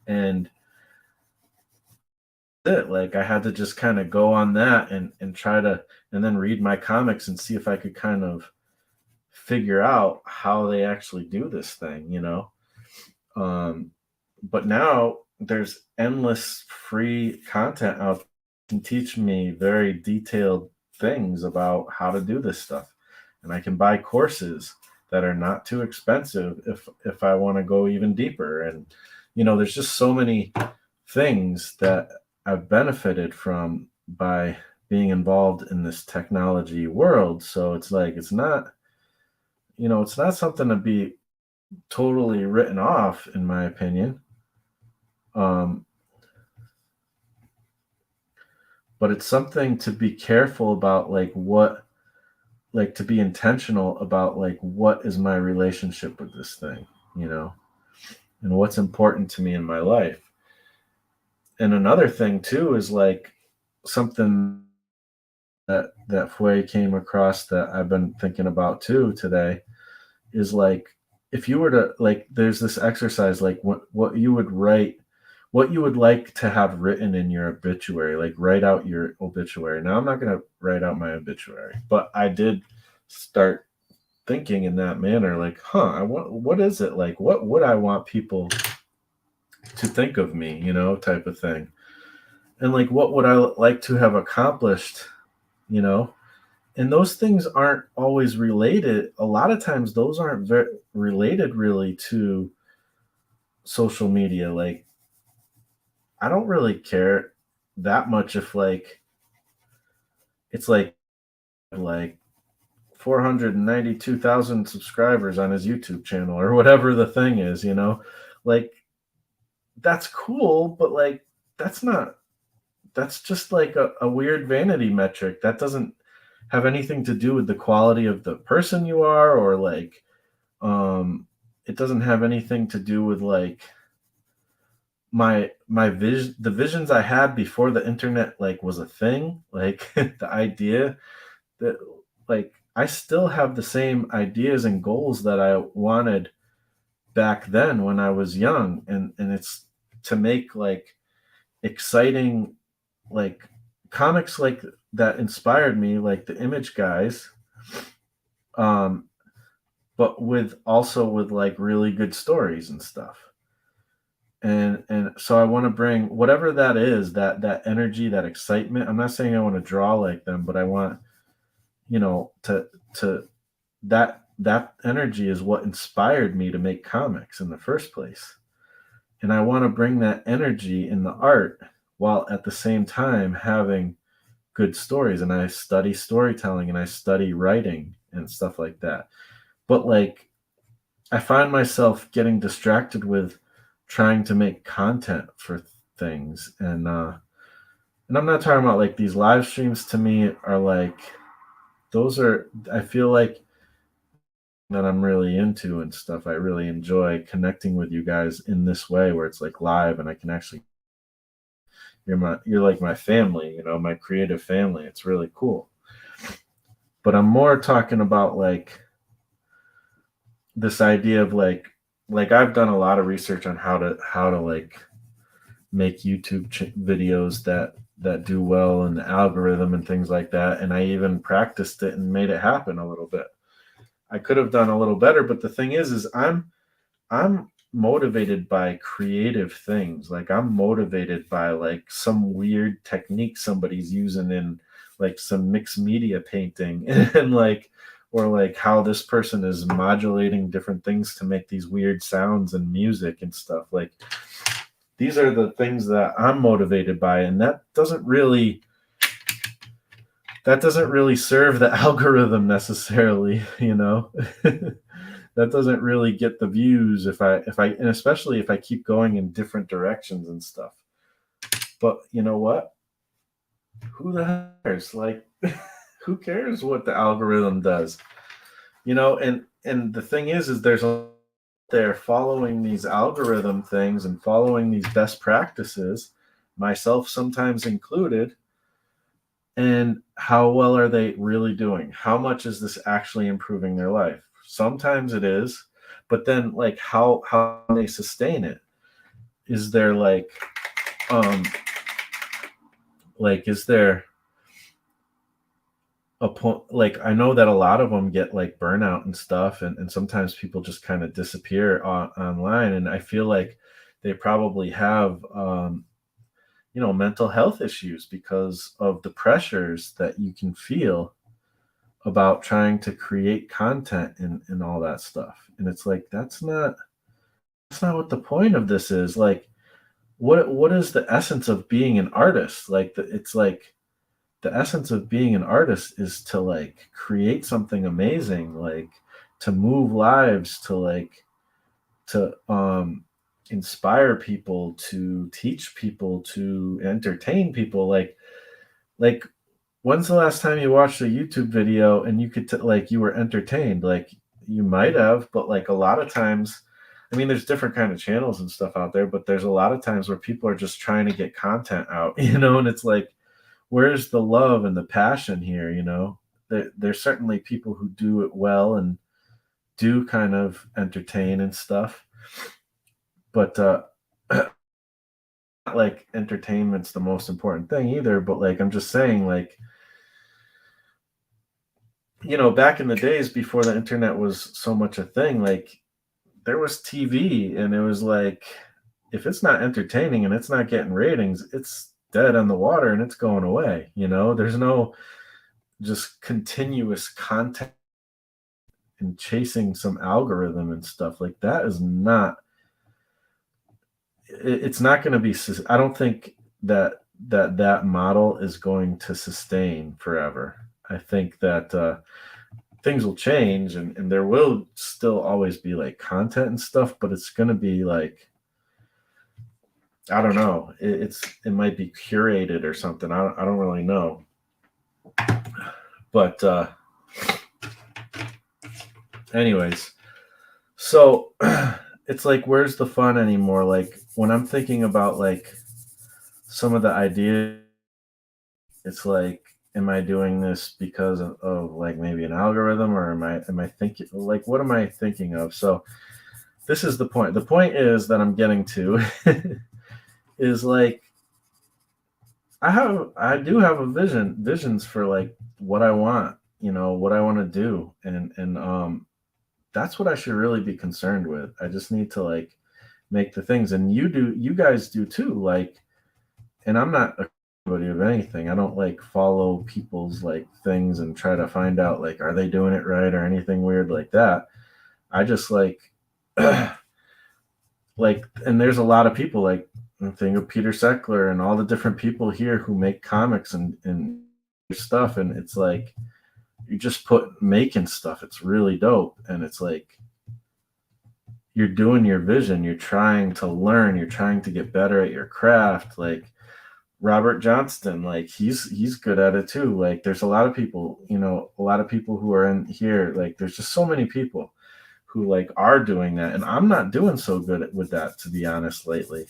and like I had to just kind of go on that and try to, and then read my comics and see if I could kind of figure out how they actually do this thing. um but now there's endless free content out that can teach me very detailed things about how to do this stuff, and I can buy courses that are not too expensive if I want to go even deeper. And there's just so many things that I've benefited from by being involved in this technology world. So it's like it's not something to be totally written off, in my opinion. Um, but it's something to be careful about, like to be intentional about, like what is my relationship with this thing, you know, and what's important to me in my life. And another thing too is like something that Fue came across that I've been thinking about too today is like, if you were to, like, there's this exercise, like what you would write, what you would like to have written in your obituary, like write out your obituary. Now I'm not going to write out my obituary, but I did start thinking in that manner, like, I want, what is it, like what would I want people to think of me, type of thing. And like what would I like to have accomplished, you know and those things aren't always related. A lot of times those aren't related really to social media. Like I don't really care that much if like it's like 492,000 subscribers on his YouTube channel or whatever the thing is. Like that's cool, but like that's not that's just like a weird vanity metric that doesn't have anything to do with the quality of the person you are, or like it doesn't have anything to do with like my vision, the visions I had before the internet like was a thing, like the idea that, like, I still have the same ideas and goals that I wanted back then when I was young, and it's to make like exciting, like comics like that inspired me, like the Image guys, um but with like really good stories and stuff. And so I want to bring whatever that is, that energy, that excitement. I'm not saying I want to draw like them, but I want, to that energy is what inspired me to make comics in the first place. And I want to bring that energy in the art while at the same time having good stories. And I study storytelling and I study writing and stuff like that. But like I find myself getting distracted with trying to make content for things. And I'm not talking about like these live streams. To me are like, those are, I feel like, that I'm really into and stuff. I really enjoy connecting with you guys in this way where it's like live and I can actually, you're like my family, my creative family. It's really cool. But I'm more talking about like this idea of like I've done a lot of research on how to like make YouTube videos that do well in the algorithm and things like that. And I even practiced it and made it happen a little bit. I could have done a little better, but the thing is I'm motivated by creative things. Like I'm motivated by like some weird technique somebody's using in like some mixed media painting and like or like how this person is modulating different things to make these weird sounds and music and stuff. Like these are the things that I'm motivated by, and that doesn't really serve the algorithm necessarily, you know. That doesn't really get the views if I and especially if I keep going in different directions and stuff. But you know what? Who the hell cares? Like who cares what the algorithm does? You know, and the thing is there's a they're following these algorithm things and following these best practices, myself sometimes included. And how well are they really doing? How much is this actually improving their life? Sometimes it is, but then like how they sustain it? Is there is there a point? Like I know that a lot of them get like burnout and stuff, and sometimes people just kind of disappear online, and I feel like they probably have mental health issues because of the pressures that you can feel about trying to create content and all that stuff. And it's like that's not what the point of this is. Like what is the essence of being an artist? Like it's like the essence of being an artist is to like create something amazing, like to move lives, to inspire people, to teach people, to entertain people. Like when's the last time you watched a YouTube video and you could like you were entertained? Like you might have, but like a lot of times, I mean, there's different kind of channels and stuff out there, but there's a lot of times where people are just trying to get content out, and it's like, where's the love and the passion here? There's certainly people who do it well and do kind of entertain and stuff, but like entertainment's the most important thing either. But like I'm just saying, like, back in the days before the internet was so much a thing, like there was TV, and it was like if it's not entertaining and it's not getting ratings, it's dead on the water and it's going away. There's no just continuous content and chasing some algorithm and stuff like that is not it's not going to be. I don't think that model is going to sustain forever. I think that things will change, and there will still always be like content and stuff, but it's going to be like, I don't know. It might be curated or something. I don't really know. But anyways, so it's like, where's the fun anymore? Like when I'm thinking about like some of the ideas, it's like, am I doing this because of like maybe an algorithm, or am I thinking, like, what am I thinking of? So this is the point. The point is that I'm getting to is like I do have visions for like what I want, what I want to do, and that's what I should really be concerned with. I just need to like make the things, and you guys do too. Like, and I'm not a of anything. I don't like follow people's like things and try to find out like, are they doing it right or anything weird like that. I just like like, and there's a lot of people like, think of Peter Seckler and all the different people here who make comics and stuff, and it's like you just put making stuff. It's really dope, and it's like you're doing your vision. You're trying to learn. You're trying to get better at your craft. Like Robert Johnston, like he's good at it too. Like there's a lot of people, a lot of people who are in here. Like there's just so many people who like are doing that, and I'm not doing so good with that, to be honest, lately.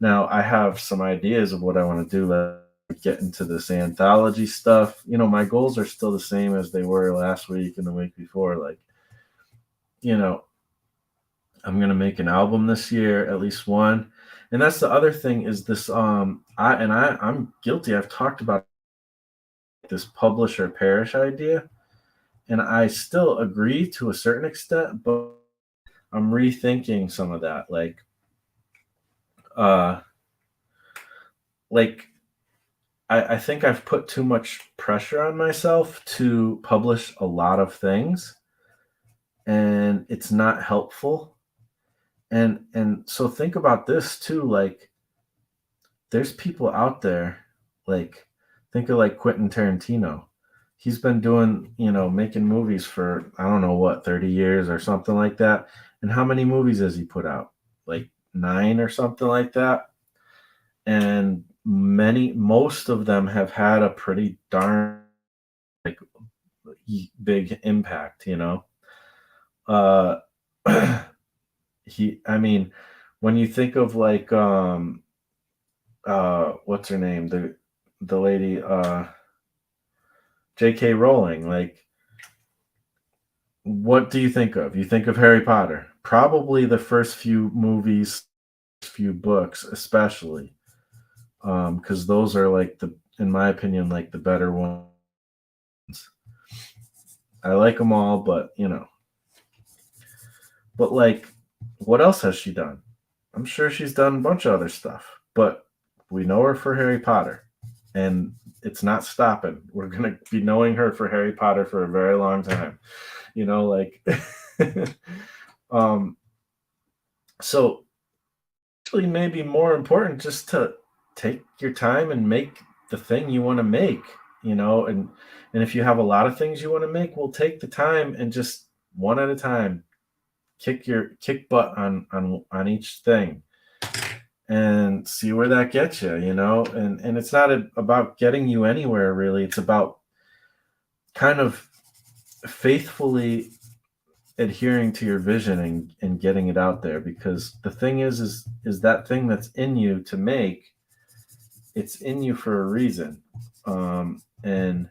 Now I have some ideas of what I want to do. Like get into this anthology stuff. My goals are still the same as they were last week and the week before. Like, I'm gonna make an album this year, at least one. And that's the other thing is this I'm guilty. I've talked about this publish or perish idea, and I still agree to a certain extent, but I'm rethinking some of that. Uh like I think I've put too much pressure on myself to publish a lot of things, and it's not helpful. And so think about this too, like there's people out there, like think of like Quentin Tarantino. He's been doing, making movies for I don't know what, 30 years or something like that. And how many movies has he put out? Like 9 or something like that. And most of them have had a pretty darn like big impact, Uh I mean, when you think of like what's her name? The lady J.K. Rowling, like what do you think of? You think of Harry Potter. Probably the first few movies, few books, especially. Because those are like in my opinion, like the better ones. I like them all, but but like, what else has she done? I'm sure she's done a bunch of other stuff, but we know her for Harry Potter, and it's not stopping. We're gonna be knowing her for Harry Potter for a very long time, like. um, so actually, maybe more important just to take your time and make the thing you want to make, and if you have a lot of things you want to make, we'll take the time and just one at a time kick butt on each thing and see where that gets you, and it's not about getting you anywhere really. It's about kind of faithfully adhering to your vision and getting it out there, because the thing is that thing that's in you to make, it's in you for a reason. And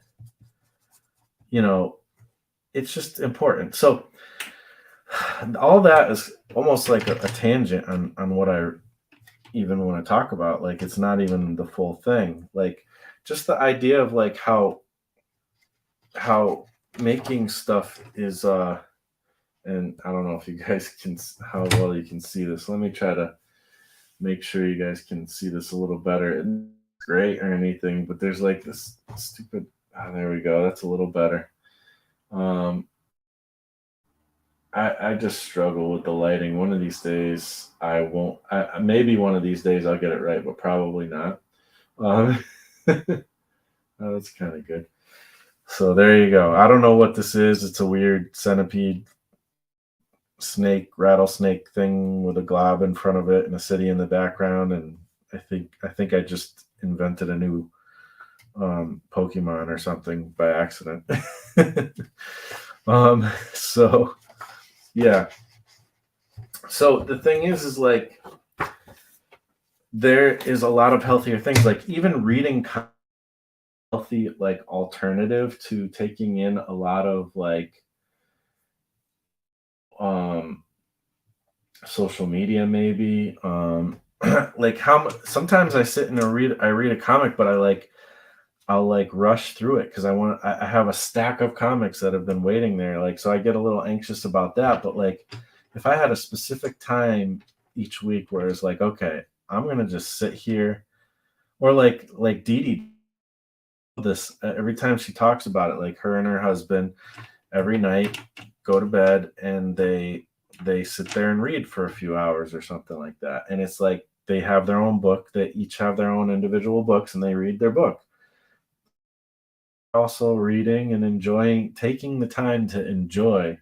it's just important. So all that is almost like a tangent on what I even want to talk about. Like it's not even the full thing. Like just the idea of like how making stuff is and I don't know if you guys can how well you can see this. Let me try to make sure you guys can see this a little better. It's great or anything, but there's like this stupid there we go. That's a little better. I just struggle with the lighting. One of these days I won't. Maybe one of these days I'll get it right, but probably not. Um, oh, that's kind of good. So there you go. I don't know what this is. It's a weird centipede, rattlesnake thing with a glob in front of it and a city in the background. And I think I just invented a new Pokemon or something by accident. So yeah. So the thing is like there is a lot of healthier things, like even reading healthy, like alternative to taking in a lot of like social media maybe. Like sometimes I sit and I read a comic, but I'll like rush through it because I have a stack of comics that have been waiting there, like, so I get a little anxious about that. But like if I had a specific time each week where it's like, okay, I'm gonna just sit here, or like Dede, this every time she talks about it, like her and her husband every night go to bed and they sit there and read for a few hours or something like that. And it's like they have their own book, they each have their own individual books, and they read their book. Also reading and enjoying, taking the time to enjoy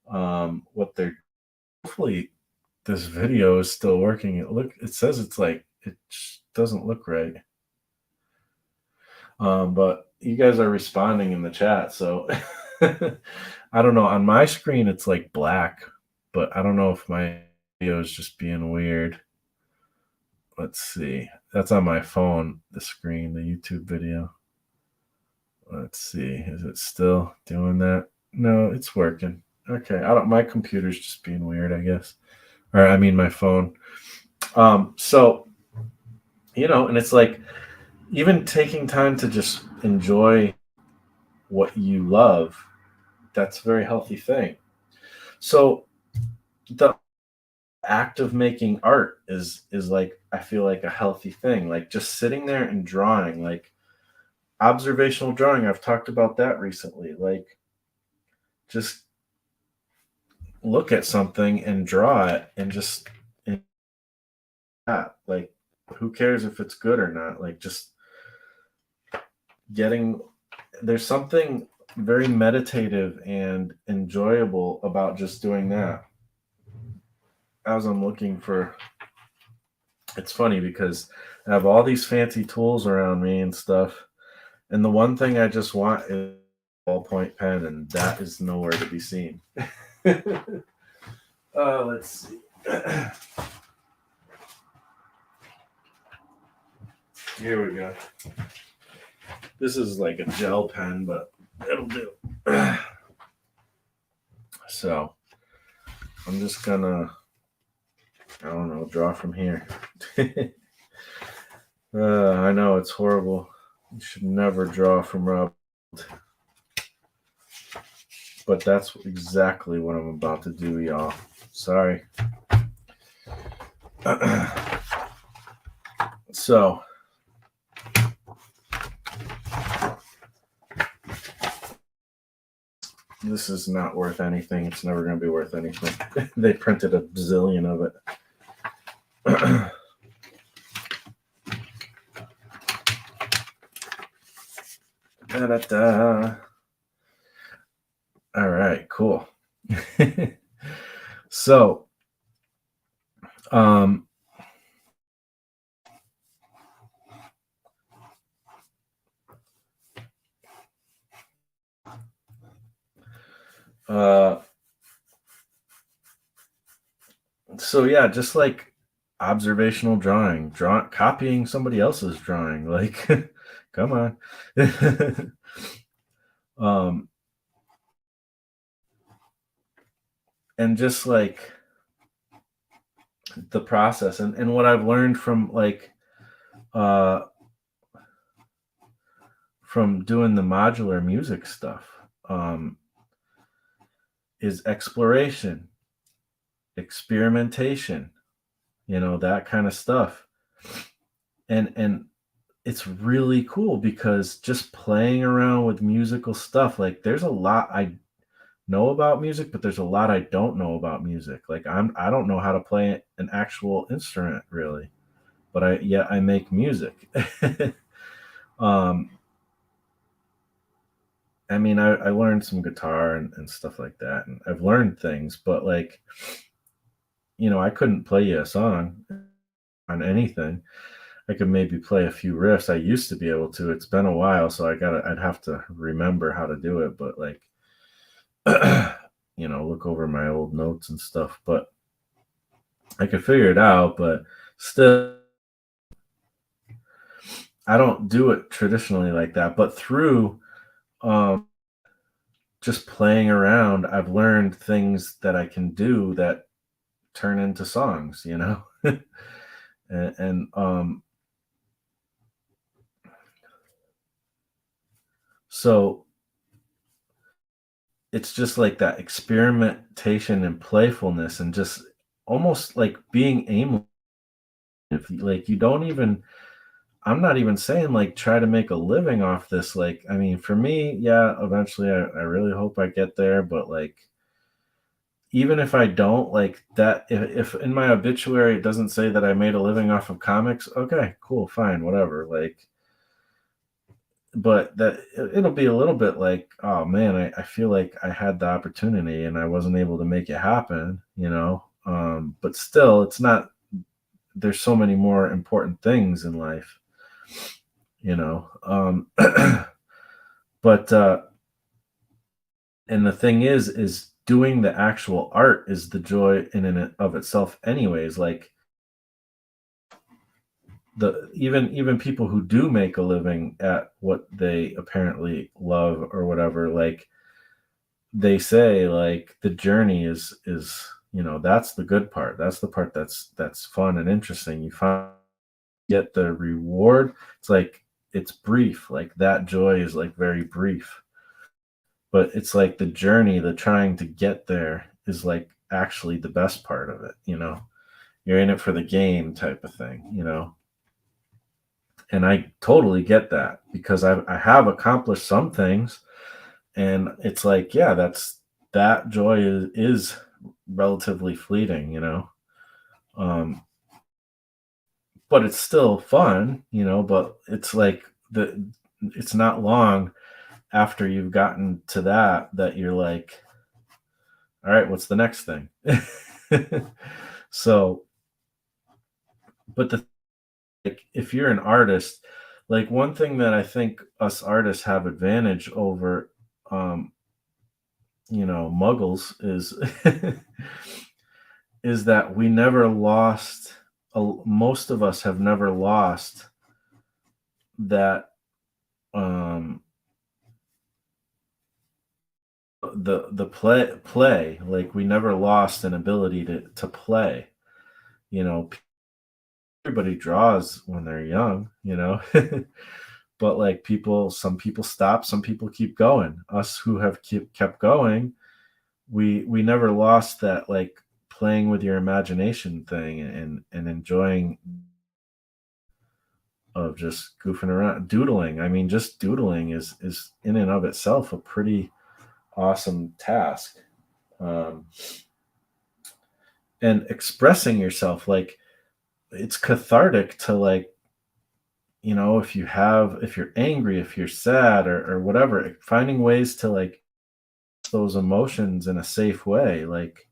what they're. Hopefully this video is still working. It says it's like it doesn't look right. But you guys are responding in the chat, so I don't know. On my screen it's like black, but I don't know if my video is just being weird. Let's see. That's on my phone, the screen, the YouTube video. Let's see. Is it still doing that? No, it's working. Okay. My computer's just being weird, I guess. Or I mean my phone. So, and it's like even taking time to just enjoy what you love, that's a very healthy thing. So the act of making art is like, I feel like a healthy thing. Like just sitting there and drawing, like observational drawing. I've talked about that recently. Like just look at something and draw it and just like who cares if it's good or not? Like just getting there's something very meditative and enjoyable about just doing that. As I'm looking for, it's funny because I have all these fancy tools around me and stuff, and the one thing I just want is a ballpoint pen, and that is nowhere to be seen. Let's see. Here we go. This is like a gel pen, but it'll do. So I'm just gonna, I don't know, draw from here. I know it's horrible. You should never draw from Rob. But that's exactly what I'm about to do, y'all. Sorry. So, this is not worth anything. It's never going to be worth anything. They printed a bazillion of it. Da-da-da. All right, cool. So, so yeah, just like observational drawing, copying somebody else's drawing, like come on. And just like the process and what I've learned from like from doing the modular music stuff is exploration, experimentation, that kind of stuff. And it's really cool because just playing around with musical stuff, like there's a lot I know about music, but there's a lot I don't know about music. Like I don't know how to play an actual instrument really, but I make music. I mean, I learned some guitar and stuff like that, and I've learned things, but like, I couldn't play you a song on anything. I could maybe play a few riffs. I used to be able to. It's been a while, so I'd have to remember how to do it, but like, look over my old notes and stuff, but I could figure it out, but still, I don't do it traditionally like that, but through just playing around, I've learned things that I can do that turn into songs, and so it's just like that experimentation and playfulness and just almost like being aimless. If like you don't even, I'm not even saying like try to make a living off this. Like, I mean, for me, yeah, eventually I really hope I get there, but like even if I don't, like that, if in my obituary it doesn't say that I made a living off of comics, okay, cool, fine, whatever. Like, but that it'll be a little bit like, oh man, I feel like I had the opportunity and I wasn't able to make it happen, but still, it's not. There's so many more important things in life, but and the thing is doing the actual art is the joy in and of itself anyways. Like the even people who do make a living at what they apparently love or whatever, like they say like the journey is That's the good part. That's the part that's fun and interesting. You get the reward. It's like it's brief. Like that joy is like very brief, but it's like the journey, the trying to get there is like actually the best part of it. You're in it for the game type of thing. And I totally get that because I have accomplished some things, and it's like, yeah, that joy is relatively fleeting. Um, but it's still fun. But it's like it's not long after you've gotten to that you're like, all right, what's the next thing? So, but like if you're an artist, like one thing that I think us artists have advantage over um muggles is is that we never lost most of us have never lost that um the play, like we never lost an ability to play. you know Everybody draws when they're young. But like some people stop, some people keep going. Us who have kept going, we never lost that, like, playing with your imagination thing and enjoying of just goofing around, doodling. I mean, just doodling is in and of itself a pretty awesome task. um, and expressing yourself, like, it's cathartic to, like, if you're angry, if you're sad, or whatever, finding ways to, like, those emotions in a safe way. Like,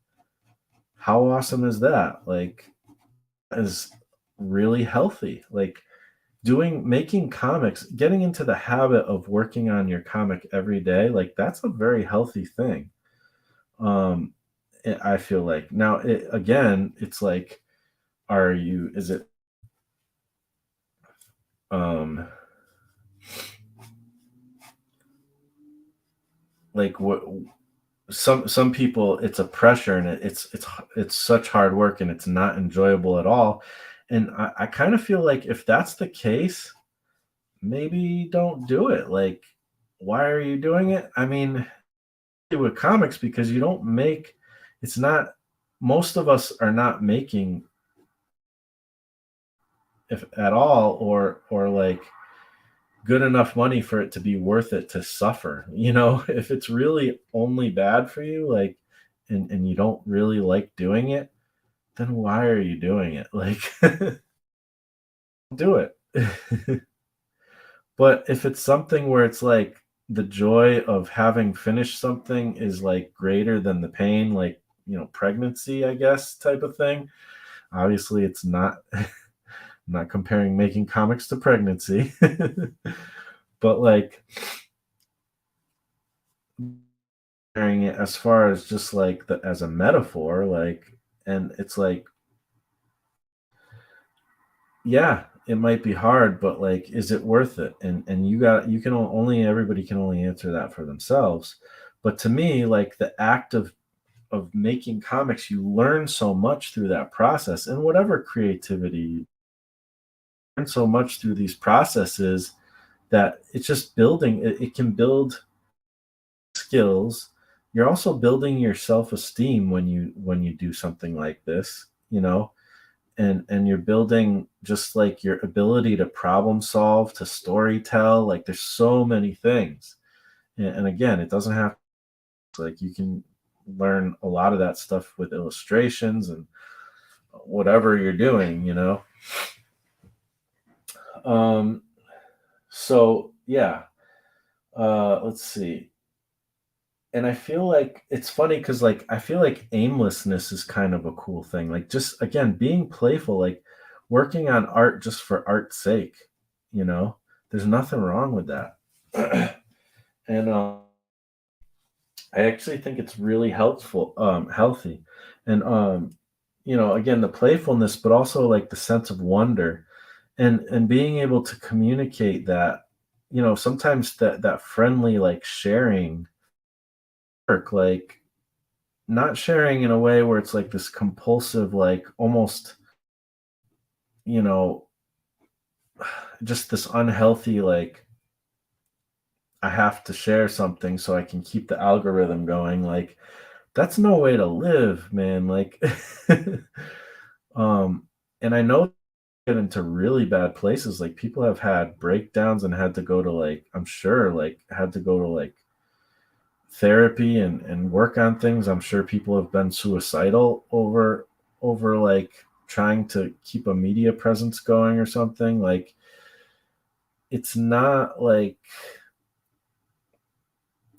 how awesome is that? Like, is really healthy. Like, making comics, getting into the habit of working on your comic every day, like, that's a very healthy thing. um I feel like now, again, it's like, are you is it um like, what some people, it's a pressure, and it's such hard work, and it's not enjoyable at all. And I kind of feel like if that's the case, maybe don't do it. Like, why are you doing it? I mean, with comics, because you don't make it's not most of us are not making, if at all, or like good enough money for it to be worth it to suffer. If it's really only bad for you, like, and you don't really like doing it, then why are you doing it? Like, do it. But if it's something where it's like the joy of having finished something is like greater than the pain, like, pregnancy, I guess, type of thing. Obviously, it's not. I'm not comparing making comics to pregnancy, but like comparing it as far as just like as a metaphor, like, and it's like, yeah, it might be hard, but like, is it worth it? And you can only everybody can only answer that for themselves. But to me, like, the act of making comics, you learn so much through that process, and whatever creativity, you learn so much through these processes, that it's just building it can build skills. You're also building your self-esteem when you do something like this, and you're building just like your ability to problem solve, to story tell. Like, there's so many things. And again, it doesn't have, like, you can learn a lot of that stuff with illustrations and whatever you're doing. um so yeah, let's see. And I feel like it's funny because, like, I feel like aimlessness is kind of a cool thing. Like, just again, being playful, like working on art just for art's sake. You know, there's nothing wrong with that. And I actually think it's really helpful, healthy, and again, the playfulness, but also like the sense of wonder, and being able to communicate that. Sometimes that friendly, like, sharing work, like, not sharing in a way where it's like this compulsive, like almost, you know, just this unhealthy, like I have to share something so I can keep the algorithm going. Like that's no way to live, man. Like, um, and I know get into really bad places. Like people have had breakdowns and had to go to like, I'm sure, like had to go to like therapy and work on things. I'm sure people have been suicidal over like trying to keep a media presence going or something. Like it's not like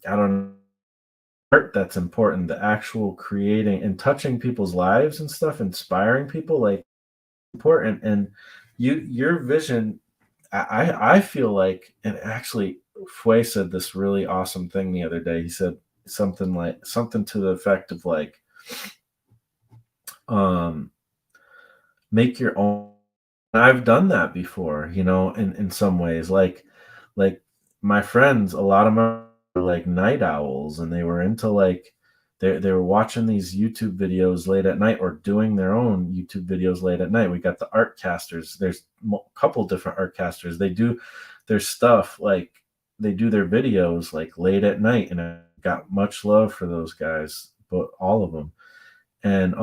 I don't know art that's important, the actual creating and touching people's lives and stuff, inspiring people, like important. And your vision, I feel like, and actually Fue said this really awesome thing the other day. He said something to the effect of like, um, make your own. I've done that before, in some ways. Like my friends, a lot of them were like night owls, and they were into like they were watching these YouTube videos late at night or doing their own YouTube videos late at night. We got the art casters. There's a couple different art casters. They do their stuff like they do their videos like late at night, and I got much love for those guys, but all of them. And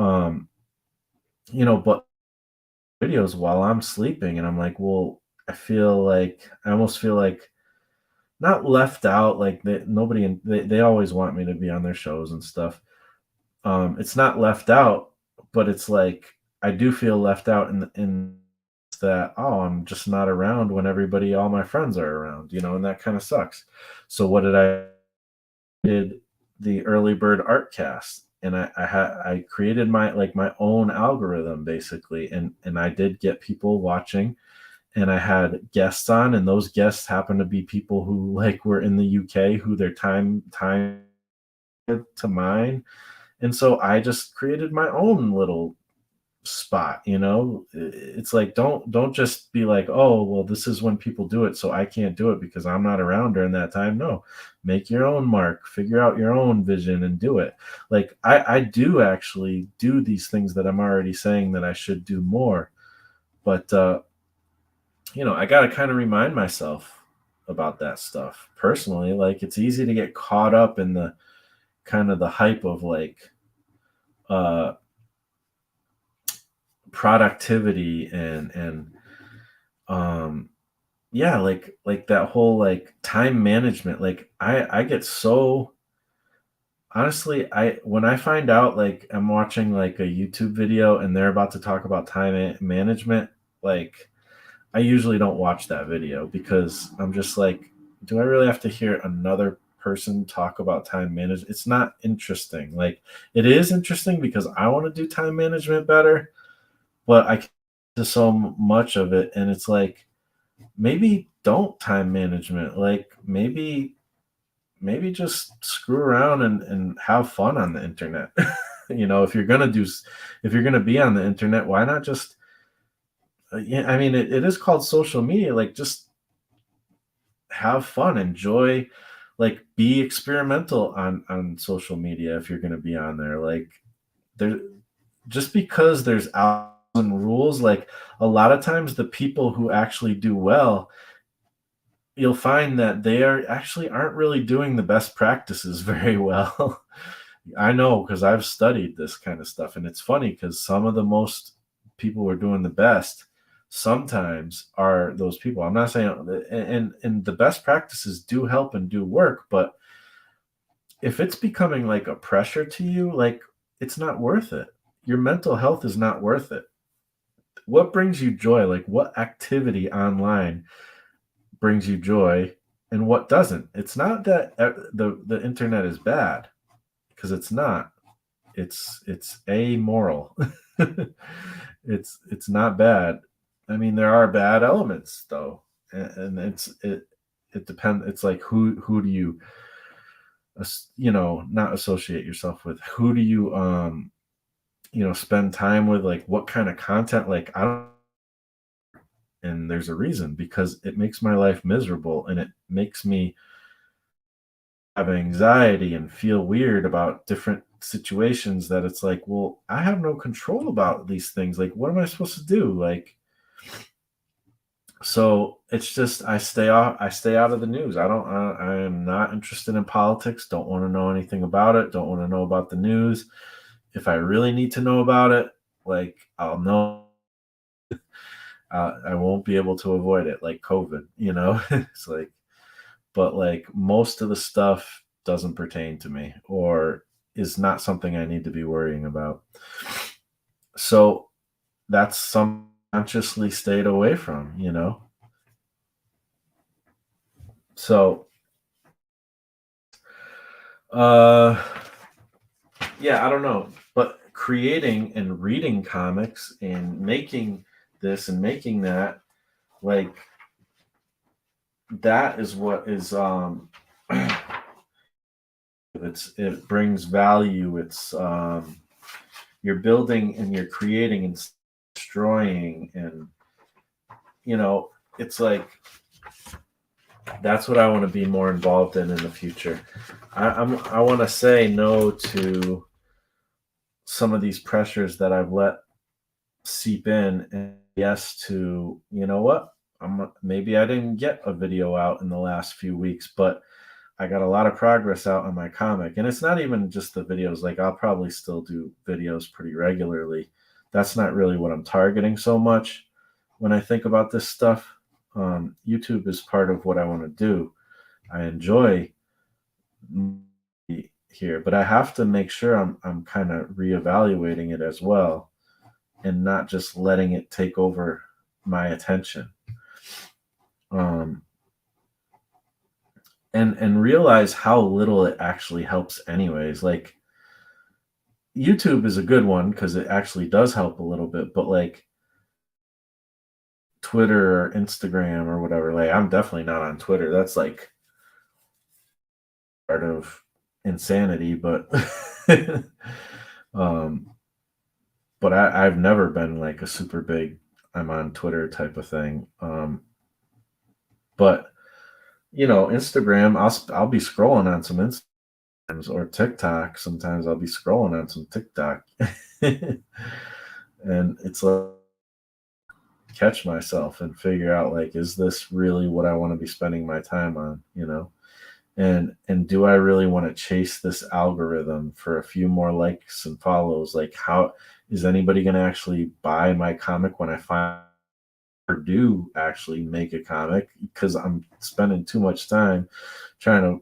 but videos while I'm sleeping, and I'm like, well, I almost feel like not left out, like they always want me to be on their shows and stuff. It's not left out, but it's like I do feel left out in that, oh, I'm just not around when all my friends are around, and that kind of sucks. So what did I did the early bird art cast, and I created my own algorithm basically, and I did get people watching, and I had guests on, and those guests happened to be people who like were in the UK, who their time to mine. And so I just created my own little spot. It's like don't just be like, oh well, this is when people do it, so I can't do it because I'm not around during that time. No, make your own mark, figure out your own vision and do it. Like I do actually do these things that I'm already saying that I should do more, but I got to kind of remind myself about that stuff personally. Like it's easy to get caught up in the kind of the hype of like uh productivity and um yeah, like that whole like time management. Like I get so honestly, I when I find out like I'm watching like a YouTube video and they're about to talk about management, like I usually don't watch that video because I'm just like, do I really have to hear another person talk about time management? It's not interesting. Like it is interesting because I want to do time management better, but I can do so much of it, and it's like maybe don't time management. Like maybe just screw around and have fun on the internet. If if you're gonna be on the internet, why not just yeah, I mean it is called social media. Like just have fun, enjoy, like be experimental on social media if you're going to be on there. Like there just because there's rules, like a lot of times the people who actually do well, you'll find that they aren't really doing the best practices very well. I know because I've studied this kind of stuff, and it's funny because some of the most people who are doing the best sometimes are those people. I'm not saying, and the best practices do help and do work, but if it's becoming like a pressure to you, like it's not worth it. Your mental health is not worth it. What brings you joy? Like what activity online brings you joy and what doesn't? It's not that the internet is bad, because it's not. It's amoral. It's not bad. I mean, there are bad elements though, and it depends. It's like who do you not associate yourself with? Who do you spend time with? Like what kind of content? Like I don't. And there's a reason, because it makes my life miserable and it makes me have anxiety and feel weird about different situations that it's like, well, I have no control about these things. Like, what am I supposed to do? Like, so it's just I stay out of the news. I am not interested in politics. Don't want to know anything about it. Don't want to know about the news. If I really need to know about it, like I'll know. I won't be able to avoid it, like COVID. It's like, but like most of the stuff doesn't pertain to me or is not something I need to be worrying about. So that's some consciously stayed away from. So uh yeah, I don't know. But creating and reading comics and making this and making that, like that is what is it brings value. It's you're building and you're creating and destroying, and you know it's like that's what I want to be more involved in the future. I want to say no to some of these pressures that I've let seep in, and yes to, you know what, maybe I didn't get a video out in the last few weeks, but I got a lot of progress out on my comic. And it's not even just the videos. Like I'll probably still do videos pretty regularly. That's not really what I'm targeting so much when I think about this stuff. YouTube is part of what I want to do. I enjoy here, but I have to make sure I'm kind of reevaluating it as well, and not just letting it take over my attention. Um, and realize how little it actually helps anyways. Like YouTube is a good one because it actually does help a little bit, but like Twitter or Instagram or whatever, like I'm definitely not on Twitter. That's like part of insanity, but um but I've never been like a super big I'm on Twitter type of thing. But Instagram, I'll be scrolling on some Instagrams or TikTok. Sometimes I'll be scrolling on some TikTok, and it's like catch myself and figure out like, is this really what I want to be spending my time on? And do I really want to chase this algorithm for a few more likes and follows? Like, how is anybody going to actually buy my comic when I find or do actually make a comic? Because I'm spending too much time trying to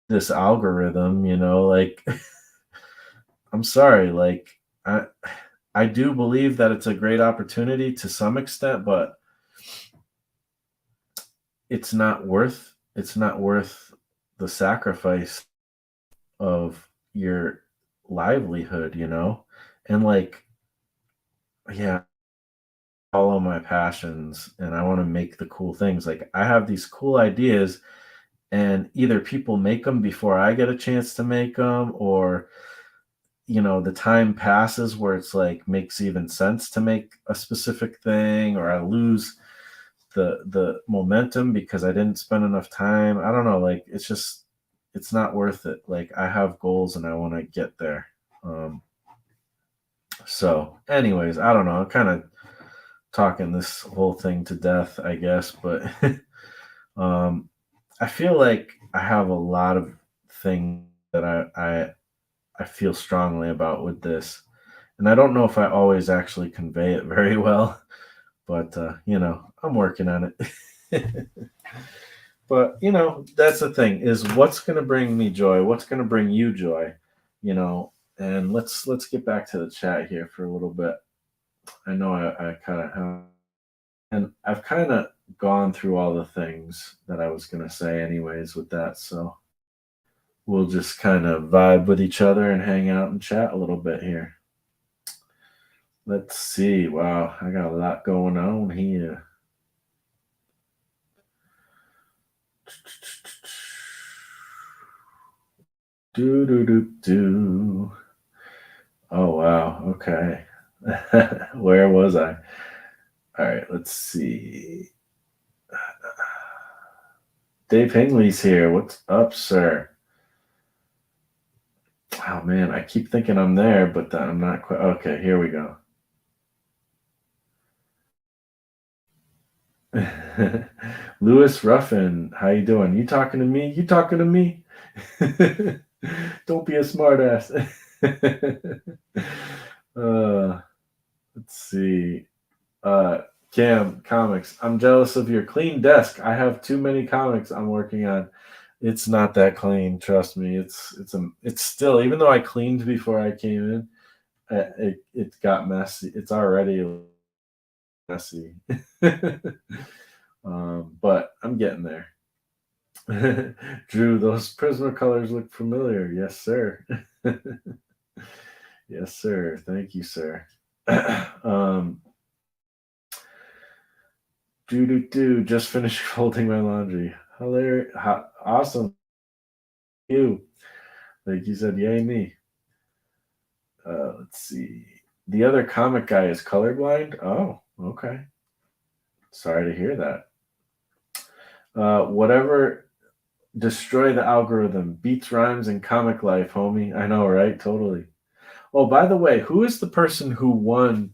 this algorithm, like I'm sorry, like I do believe that it's a great opportunity to some extent, but it's not worth the sacrifice of your livelihood. And like, yeah, follow my passions and I want to make the cool things. Like I have these cool ideas, and either people make them before I get a chance to make them, or the time passes where it's like makes even sense to make a specific thing, or I lose the momentum because I didn't spend enough time. I don't know, like it's not worth it. Like I have goals and I want to get there. So anyways, I don't know, I'm kind of talking this whole thing to death, I guess, but I feel like I have a lot of things that I feel strongly about with this, and I don't know if I always actually convey it very well, but I'm working on it. But that's the thing, is what's going to bring me joy, what's going to bring you joy, and let's get back to the chat here for a little bit. I know I kind of have, and I've kind of gone through all the things that I was going to say anyways with that, so we'll just kind of vibe with each other and hang out and chat a little bit here. Let's see. Wow, I got a lot going on here. Do do do do. Oh wow. Okay. Where was I? All right. Let's see. Dave Hingley's here. What's up, sir? Oh man, I keep thinking I'm there, but I'm not quite. Okay, here we go. Lewis Ruffin, how you doing? You talking to me? You talking to me? Don't be a smartass. uh, let's see. Uh, Cam Comics. I'm jealous of your clean desk. I have too many comics I'm working on. It's not that clean, trust me. It's still, even though I cleaned before I came in, it got messy. It's already messy. But I'm getting there. Drew, those Prismacolors look familiar. Yes, sir. Yes, sir. Thank you, sir. um, just finished folding my laundry. Hilarious. Awesome. You. Like you said, yay me. Let's see. The other comic guy is colorblind. Oh, okay. Sorry to hear that. Whatever, destroy the algorithm. Beats rhymes in comic life, homie. I know, right? Totally. Oh, by the way, who is the person who won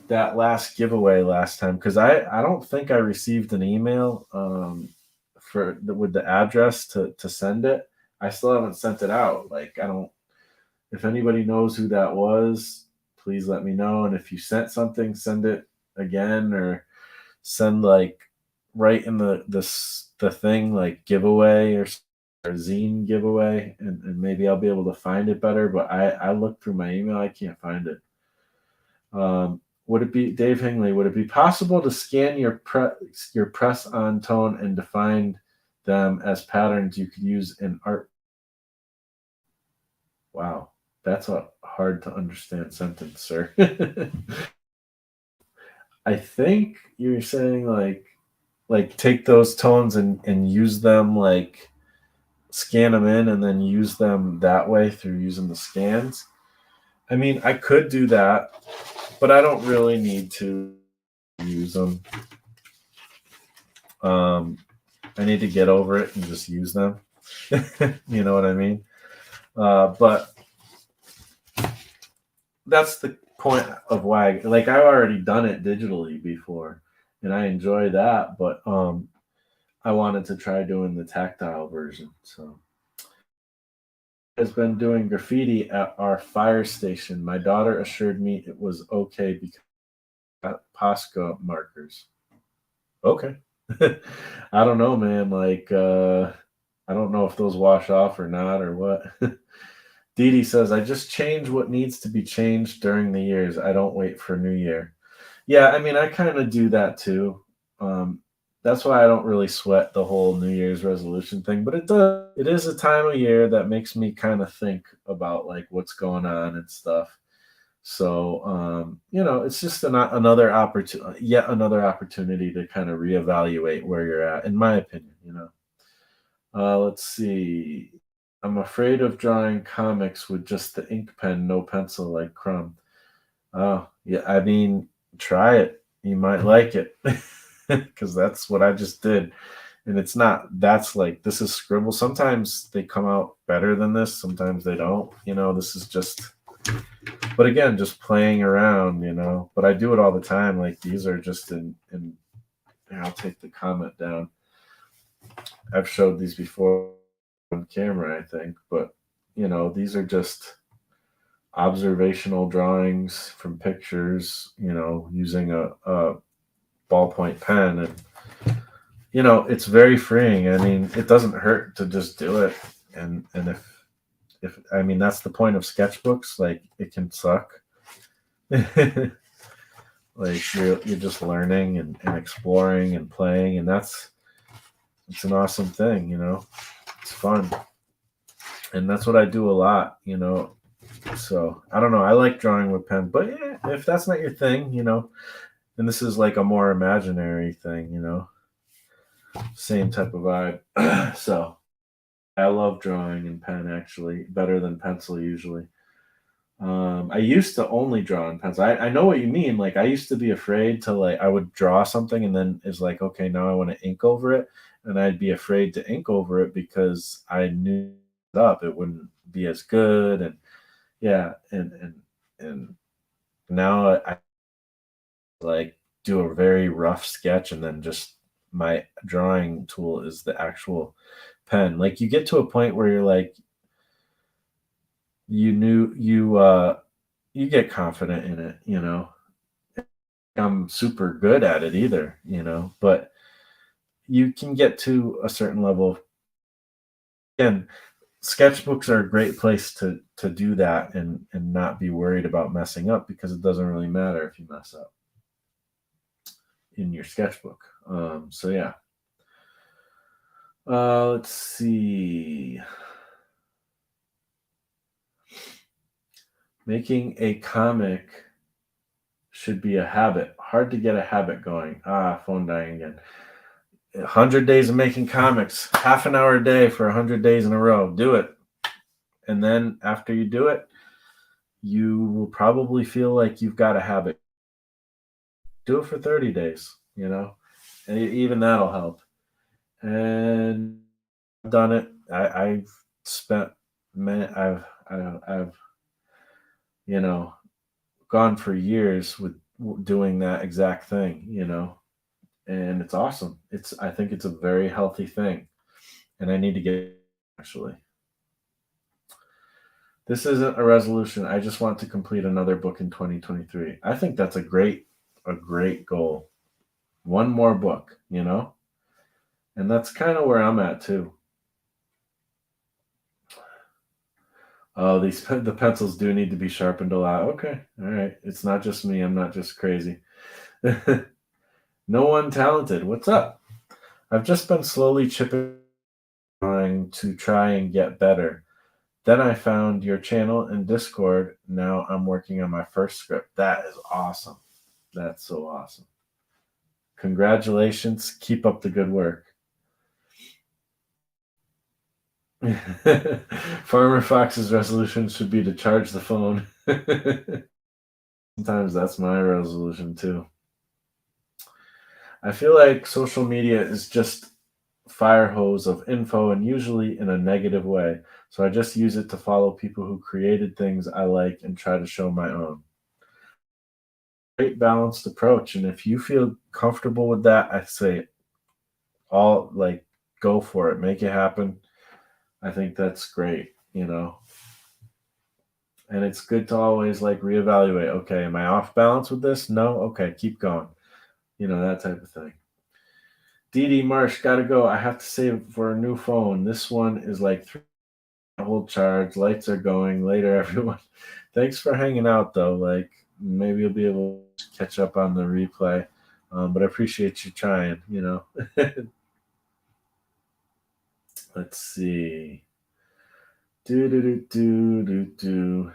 that last giveaway last time? Because I don't think I received an email with the address to send it. I still haven't sent it out. Like, I don't. If anybody knows who that was, please let me know. And if you sent something, send it again, or send like right in the thing like giveaway or zine giveaway, and maybe I'll be able to find it better. But I looked through my email, I can't find it. Would it be Dave Hingley? Would it be possible to scan your press on tone and define them as patterns you could use in art? Wow, that's a hard to understand sentence, sir. I think you're saying like take those tones and use them, like scan them in and then use them that way through using the scans. I mean, I could do that, but I don't really need to use them. I need to get over it and just use them. You know what I mean? But that's the point of why, like, I've already done it digitally before, and I enjoy that. But I wanted to try doing the tactile version. So has been doing graffiti at our fire station. My daughter assured me it was okay because Posca markers. Okay. I don't know, man. Like, I don't know if those wash off or not or what. Dede says, I just change what needs to be changed during the years. I don't wait for New Year. Yeah, I mean, I kind of do that too. Um, that's why I don't really sweat the whole New Year's resolution thing. But it is a time of year that makes me kind of think about like what's going on and stuff. So it's just another opportunity, yet another opportunity to kind of reevaluate where you're at, in my opinion. Let's see. I'm afraid of drawing comics with just the ink pen, no pencil, like Crumb. Oh, yeah. I mean, try it. You might like it because that's what I just did. And that's like, this is scribble. Sometimes they come out better than this. Sometimes they don't. This is just, but again, just playing around. But I do it all the time. Like these are just in I'll take the comment down. I've showed these before on camera, I think, but these are just observational drawings from pictures, using a ballpoint pen. And it's very freeing. I mean, it doesn't hurt to just do it. And if I mean, that's the point of sketchbooks. Like, it can suck. Like, you're just learning and exploring and playing, and it's an awesome thing. It's fun, and that's what I do a lot. So I don't know. I like drawing with pen, but yeah, if that's not your thing, and this is like a more imaginary thing, same type of vibe. So I love drawing in pen, actually, better than pencil usually. I used to only draw in pencil. I know what you mean. Like, I used to be afraid to, like, I would draw something and then it's like, okay, now I want to ink over it. And I'd be afraid to ink over it because I knew up, it wouldn't be as good. And yeah, and now I like do a very rough sketch, and then just my drawing tool is the actual pen. Like you get to a point where you're like you get confident in it, I'm super good at it either, but you can get to a certain level. And sketchbooks are a great place to do that, and not be worried about messing up, because it doesn't really matter if you mess up in your sketchbook. So yeah. Let's see. Making a comic should be a habit. Hard to get a habit going. Phone dying again. 100 days of making comics, half an hour a day for 100 days in a row. Do it. And then after you do it, you will probably feel like you've got a habit. Do it for 30 days, and even that'll help. And I've done it. I've spent I've gone for years with doing that exact thing, and it's awesome. I think it's a very healthy thing, and I need to get actually. This isn't a resolution. I just want to complete another book in 2023. I think that's a great goal. One more book, and that's kind of where I'm at too. Oh, the pencils do need to be sharpened a lot. Okay, all right. It's not just me. I'm not just crazy. No one talented. What's up? I've just been slowly chipping, trying to try and get better. Then I found your channel in Discord. Now I'm working on my first script. That is awesome. That's so awesome. Congratulations. Keep up the good work. Farmer Fox's resolution should be to charge the phone. Sometimes that's my resolution too. I feel like social media is just fire hose of info, and usually in a negative way. So I just use it to follow people who created things I like and try to show my own. Great balanced approach. And if you feel comfortable with that, I say all like go for it. Make it happen. I think that's great, And it's good to always like reevaluate. Okay, am I off balance with this? No? Okay, keep going. That type of thing. Dede Marsh, gotta go. I have to save for a new phone. This one is like hold charge. Lights are going. Later, everyone. Thanks for hanging out, though. Like maybe you'll be able to catch up on the replay. But I appreciate you trying. Let's see. Do.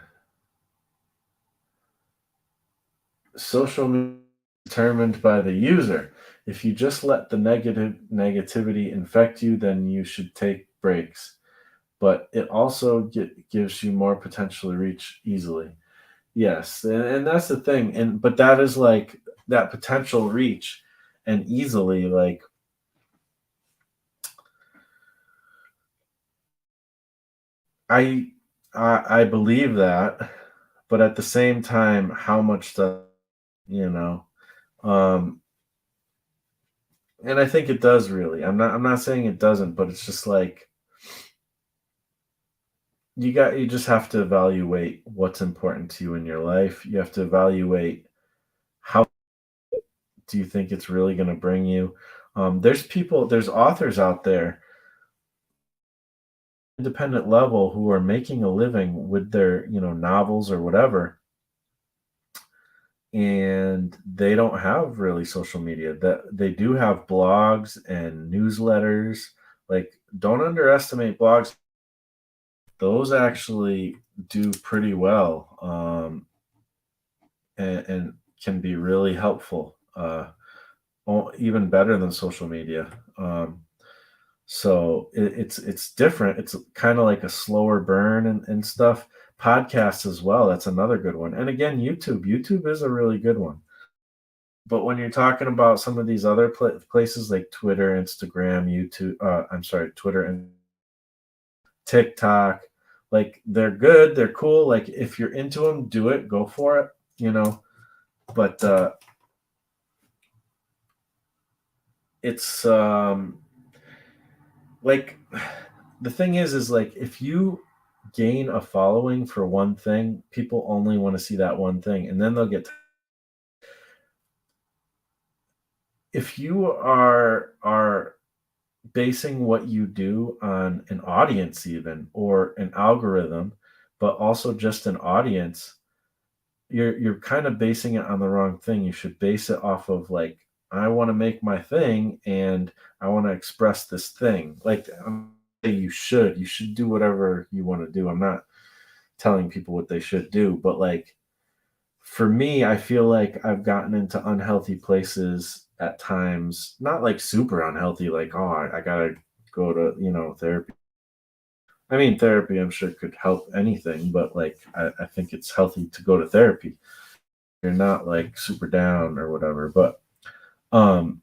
Social media is determined by the user. If you just let the negativity infect you, then you should take breaks. But it also gives you more potential to reach easily. Yes, and that's the thing. But that is like that potential reach and easily, like I believe that, but at the same time, how much you know, um, and I think it does really. I'm not saying it doesn't, but it's just like you just have to evaluate what's important to you in your life. You have to evaluate how do you think it's really going to bring you. There's authors out there, independent level, who are making a living with their novels or whatever, and they don't have really social media. That they do have blogs and newsletters. Like, don't underestimate blogs. Those actually do pretty well, and can be really helpful, even better than social media. So it's different. It's kind of like a slower burn and stuff. Podcasts as well. That's another good one. And again, YouTube. YouTube is a really good one. But when you're talking about some of these other places like Twitter, Instagram, YouTube, I'm sorry, Twitter and TikTok. Like they're good, they're cool. Like if you're into them, do it, go for it, you know. But it's like the thing is like if you gain a following for one thing, people only want to see that one thing, and then they'll get. If you are basing what you do on an audience even or an algorithm, but also just an audience, you're kind of basing it on the wrong thing. You should base it off of like, I want to make my thing and I want to express this thing. Like you should do whatever you want to do. I'm not telling people what they should do, but like for me, I feel like I've gotten into unhealthy places at times, not like super unhealthy, like, oh, I gotta go to, therapy. I mean, therapy, I'm sure could help anything, but like, I think it's healthy to go to therapy. You're not like super down or whatever. But um,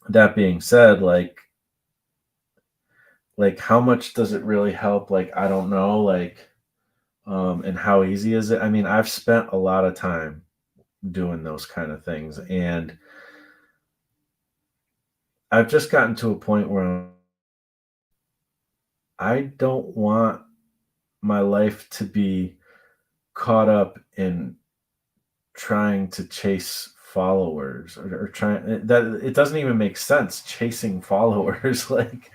that being said, like how much does it really help? Like, I don't know, like, and how easy is it? I mean, I've spent a lot of time doing those kind of things, and I've just gotten to a point where I don't want my life to be caught up in trying to chase followers or trying that it doesn't even make sense chasing followers like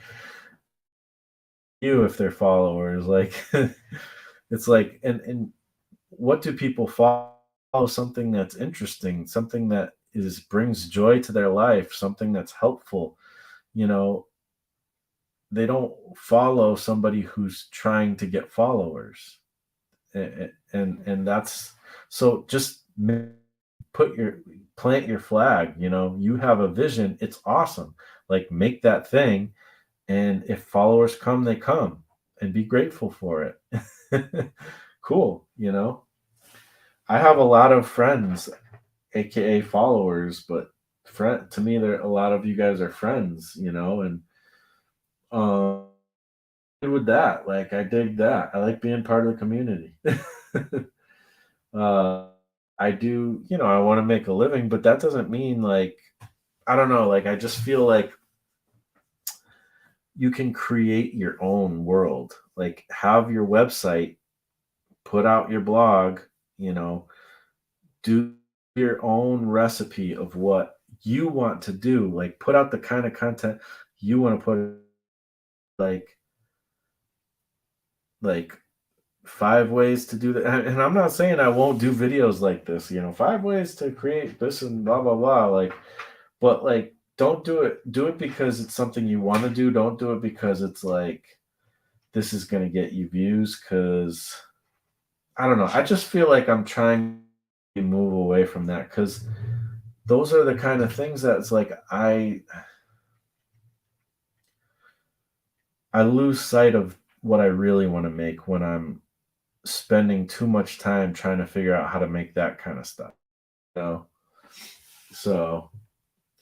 you if they're followers like it's like and what do people follow? Something that's interesting, something that is brings joy to their life, something that's helpful, you know. They don't follow somebody who's trying to get followers. And that's so just put your plant your flag, you have a vision, it's awesome. Like make that thing, and if followers come, they come, and be grateful for it. Cool, I have a lot of friends, aka followers, but friend to me, there a lot of you guys are friends, and um with that. Like I dig that. I like being part of the community. uh, I do, I want to make a living, but that doesn't mean like I don't know. Like I just feel like you can create your own world. Like have your website, put out your blog, you know, do your own recipe of what you want to do. Like put out the kind of content you want to put. Like like 5 ways to do that. And I'm not saying I won't do videos like this, 5 ways to create this and blah blah blah. Like, but like don't do it. Do it because it's something you want to do. Don't do it because it's like this is gonna get you views. Cause I don't know. I just feel like I'm trying to move away from that because those are the kind of things that's like I lose sight of what I really want to make when I'm spending too much time trying to figure out how to make that kind of stuff. You know? So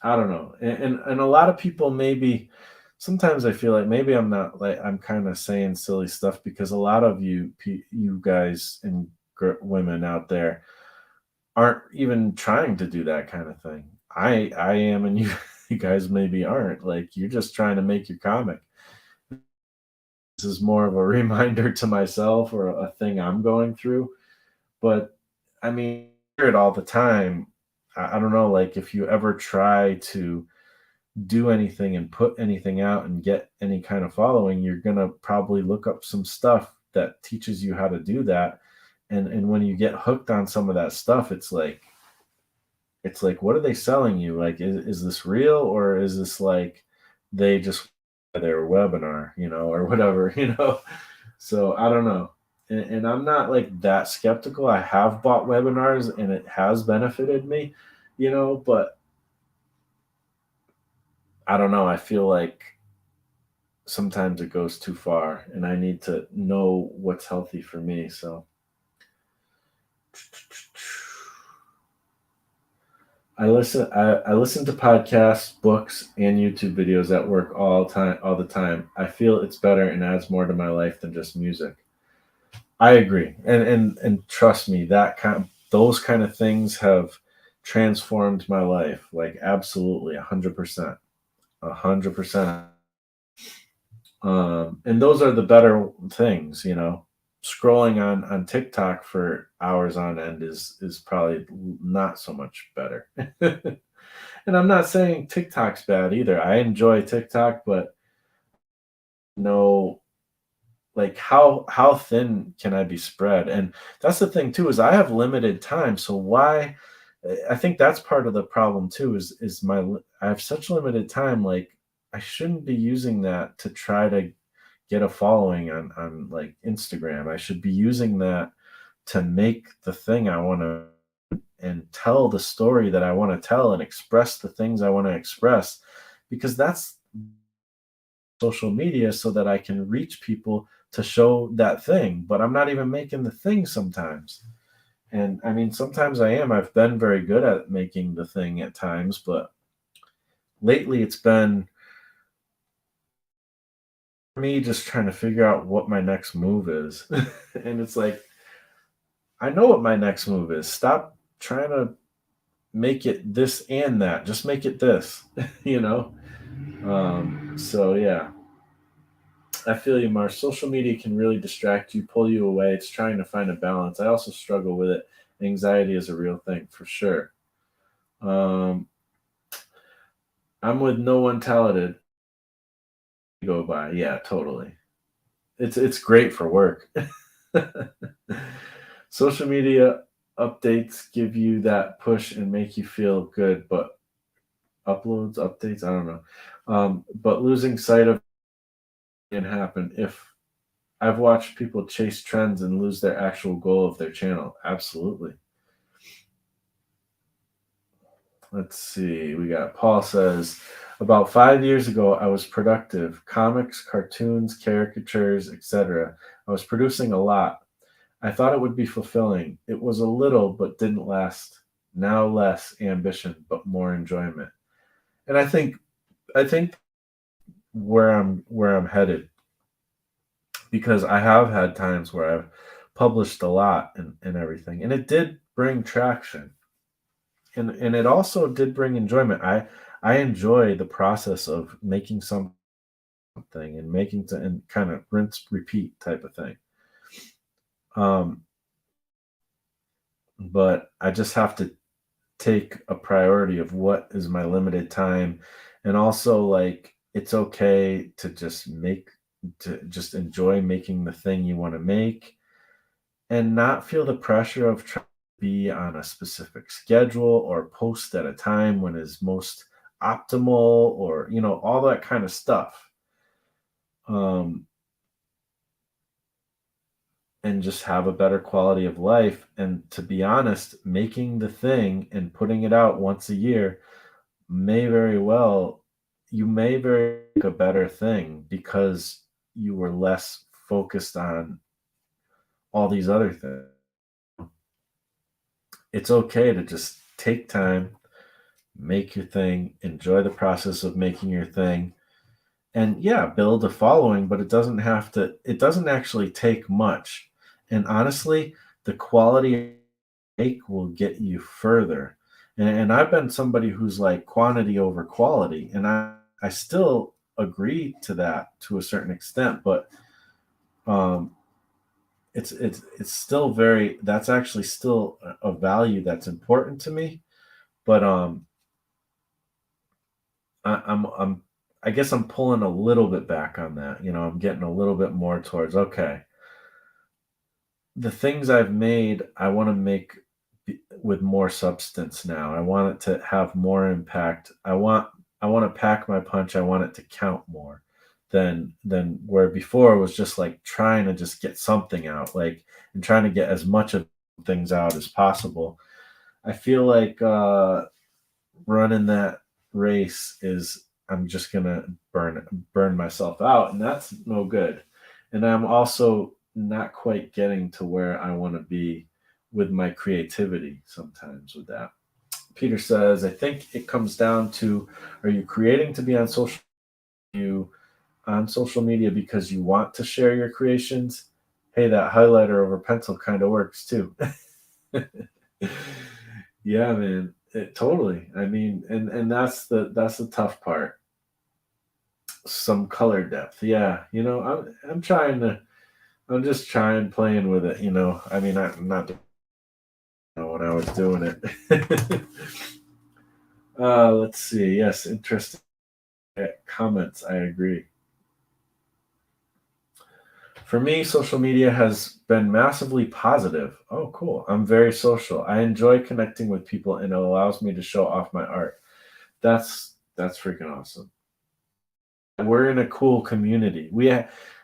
I don't know. And a lot of people maybe sometimes I feel like maybe I'm not like I'm kind of saying silly stuff because a lot of you guys and women out there aren't even trying to do that kind of thing. I am, and you you guys maybe aren't. Like you're just trying to make your comic. This is more of a reminder to myself or a thing I'm going through. But I mean, I hear it all the time. I don't know, like if you ever try to do anything and put anything out and get any kind of following, you're gonna probably look up some stuff that teaches you how to do that. And when you get hooked on some of that stuff, it's like what are they selling you? Like is this real or is this like they just their webinar, or whatever, So I don't know. And I'm not like that skeptical. I have bought webinars and it has benefited me, but I don't know. I feel like sometimes it goes too far and I need to know what's healthy for me. So I listen to podcasts, books, and YouTube videos at work all the time. I feel it's better and adds more to my life than just music. I agree. And trust me, those kind of things have transformed my life. Like absolutely 100%. 100%. And those are the better things, you know. Scrolling on TikTok for hours on end is probably not so much better. And I'm not saying TikTok's bad either. I enjoy TikTok, but no, like how thin can I be spread? And that's the thing too, is I have limited time. So why I think that's part of the problem too, is I have such limited time. Like I shouldn't be using that to try to get a following on like Instagram. I should be using that to make the thing I want to and tell the story that I want to tell and express the things I want to express, because that's social media, so that I can reach people to show that thing. But I'm not even making the thing sometimes. And I mean, sometimes I am. I've been very good at making the thing at times, but lately it's been me just trying to figure out what my next move is. And it's like, I know what my next move is. Stop trying to make it this and that. Just make it this, you know? So yeah, I feel you, Marsh. Social media can really distract you, pull you away. It's trying to find a balance. I also struggle with it. Anxiety is a real thing for sure. Um, I'm with no one talented to go by. Yeah, totally. It's great for work. Social media updates give you that push and make you feel good, but updates, I don't know. But losing sight of can happen if I've watched people chase trends and lose their actual goal of their channel. Absolutely. Let's see. We got Paul says, about 5 years ago, I was productive. Comics, cartoons, caricatures, etc. I was producing a lot. I thought it would be fulfilling. It was a little, but didn't last. Now less ambition, but more enjoyment. And I think where I'm headed, because I have had times where I've published a lot and everything, and it did bring traction, and it also did bring enjoyment. I enjoy the process of making something and and kind of rinse repeat type of thing. Um, but I just have to take a priority of what is my limited time, and also like it's okay to just enjoy making the thing you want to make and not feel the pressure of trying to be on a specific schedule or post at a time when is most optimal, or all that kind of stuff. um and just have a better quality of life. And to be honest, making the thing and putting it out once a year may very well you may very make a better thing because you were less focused on all these other things. It's okay to just take time, make your thing, enjoy the process of making your thing, and yeah, build a following. But it doesn't actually take much. And honestly, the quality make will get you further. And I've been somebody who's like quantity over quality, and I still agree to that to a certain extent, but um, it's still very that's actually still a value that's important to me. But I'm I guess I'm pulling a little bit back on that. I'm getting a little bit more towards, okay, the things I've made, I want to make with more substance now. I want it to have more impact. I want to pack my punch. I want it to count more than where before it was just like trying to just get something out, like, and trying to get as much of things out as possible. I feel like running that race is I'm just gonna burn myself out, and that's no good. And I'm also not quite getting to where I want to be with my creativity sometimes with that. Peter says, I think it comes down to, are you creating to be on social media because you want to share your creations? Hey, that highlighter over pencil kind of works too. Yeah, man. Totally. I mean, and that's the tough part. Some color depth. Yeah, I'm just trying playing with it, I mean, I'm not when I was doing it. Let's see. Yes, interesting comments. I agree. For me, social media has been massively positive. Oh, cool. I'm very social. I enjoy connecting with people and it allows me to show off my art. That's freaking awesome. We're in a cool community.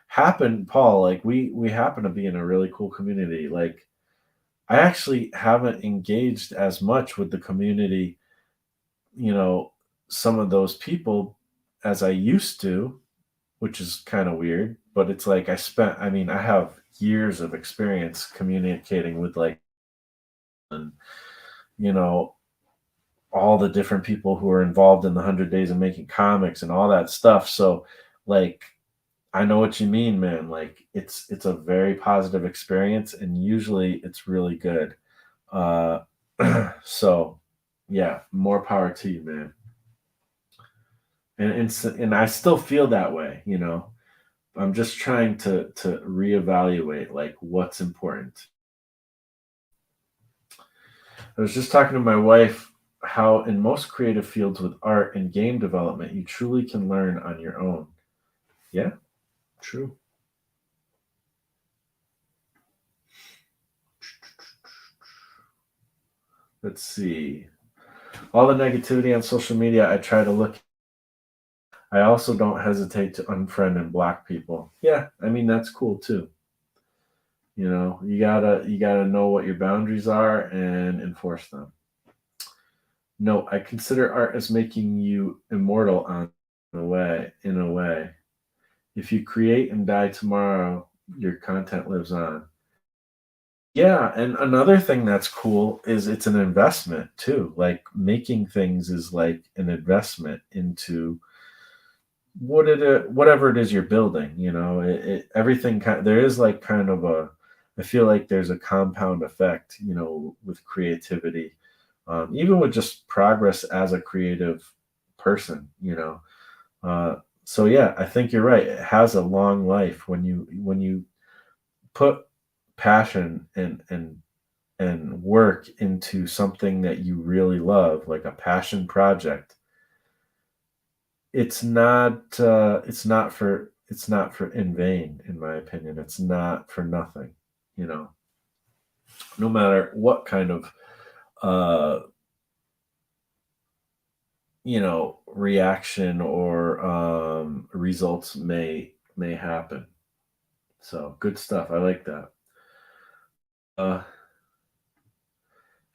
Happen, Paul, like we happen to be in a really cool community. Like I actually haven't engaged as much with the community, you know, some of those people as I used to, which is kind of weird, but it's like I mean, I have years of experience communicating with like, and, you know, all the different people who are involved in the 100 days of making comics and all that stuff. So like I know what you mean, man. Like it's a very positive experience and usually it's really good. Uh so yeah, more power to you, man. And I still feel that way. I'm just trying to reevaluate like what's important. I was just talking to my wife how in most creative fields with art and game development, you truly can learn on your own. Yeah, true. Let's see. All the negativity on social media, I try to look. I also don't hesitate to unfriend and block people. Yeah, I mean that's cool too. You gotta know what your boundaries are and enforce them. No, I consider art as making you immortal in a way. If you create and die tomorrow, your content lives on. Yeah, and another thing that's cool is it's an investment too. Like making things is like an investment into whatever it is you're building. Everything there is like kind of a. I feel like there's a compound effect, with creativity, even with just progress as a creative person. So yeah, I think you're right. It has a long life when you put passion and work into something that you really love, like a passion project. It's not for in vain, in my opinion. It's not for nothing, you know. No matter what kind of uh reaction or results may happen. So good stuff. I like that. Uh,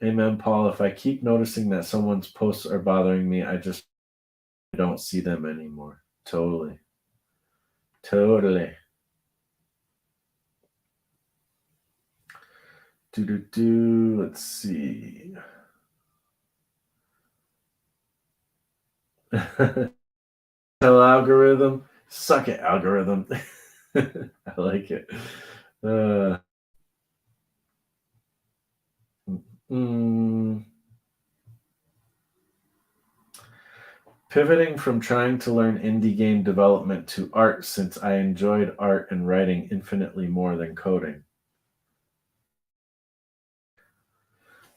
Amen, Paul. If I keep noticing that someone's posts are bothering me, I just don't see them anymore. Totally. Totally. Do do do. Let's see. Tell algorithm. Suck it, algorithm. I like it. Uh, mm, Pivoting from trying to learn indie game development to art since I enjoyed art and writing infinitely more than coding.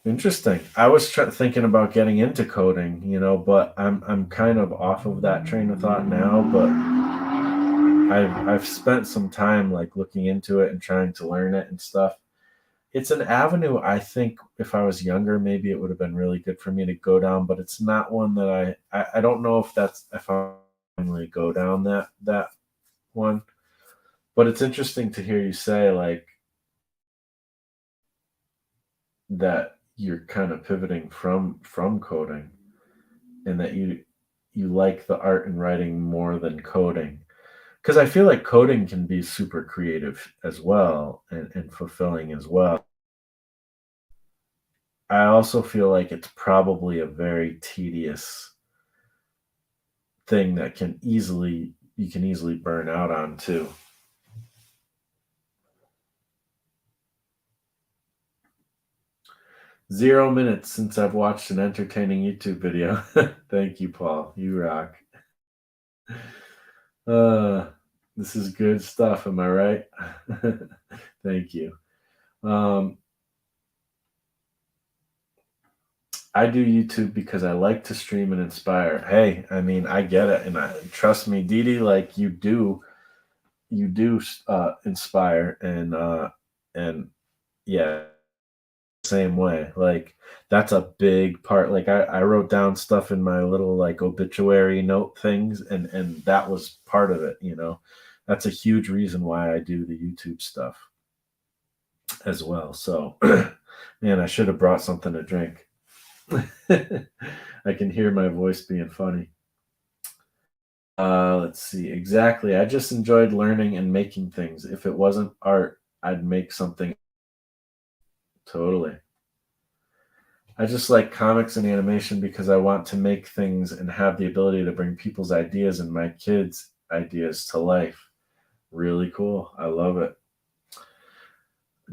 Interesting. I was thinking about getting into coding, but I'm kind of off of that train of thought now. But I've spent some time like looking into it and trying to learn it and stuff. It's an avenue I think if I was younger, maybe it would have been really good for me to go down, but it's not one that I don't know if I finally go down that one. But it's interesting to hear you say like that you're kind of pivoting from coding and that you like the art and writing more than coding. Because I feel like coding can be super creative as well and fulfilling as well. I also feel like it's probably a very tedious thing that you can easily burn out on too. Zero minutes since I've watched an entertaining YouTube video. Thank you, Paul. You rock. Uh, this is good stuff. Am I right? Thank you. Um, I do YouTube because I like to stream and inspire. Hey, I mean, I get it, and trust me, Dede, like you do inspire, and yeah, same way. Like that's a big part. Like I wrote down stuff in my little like obituary note things, and that was part of it. That's a huge reason why I do the YouTube stuff as well. So, man, I should have brought something to drink. I can hear my voice being funny. Let's see. Exactly. I just enjoyed learning and making things. If it wasn't art, I'd make something. Totally. I just like comics and animation because I want to make things and have the ability to bring people's ideas and my kids' ideas to life. Really cool. I love it.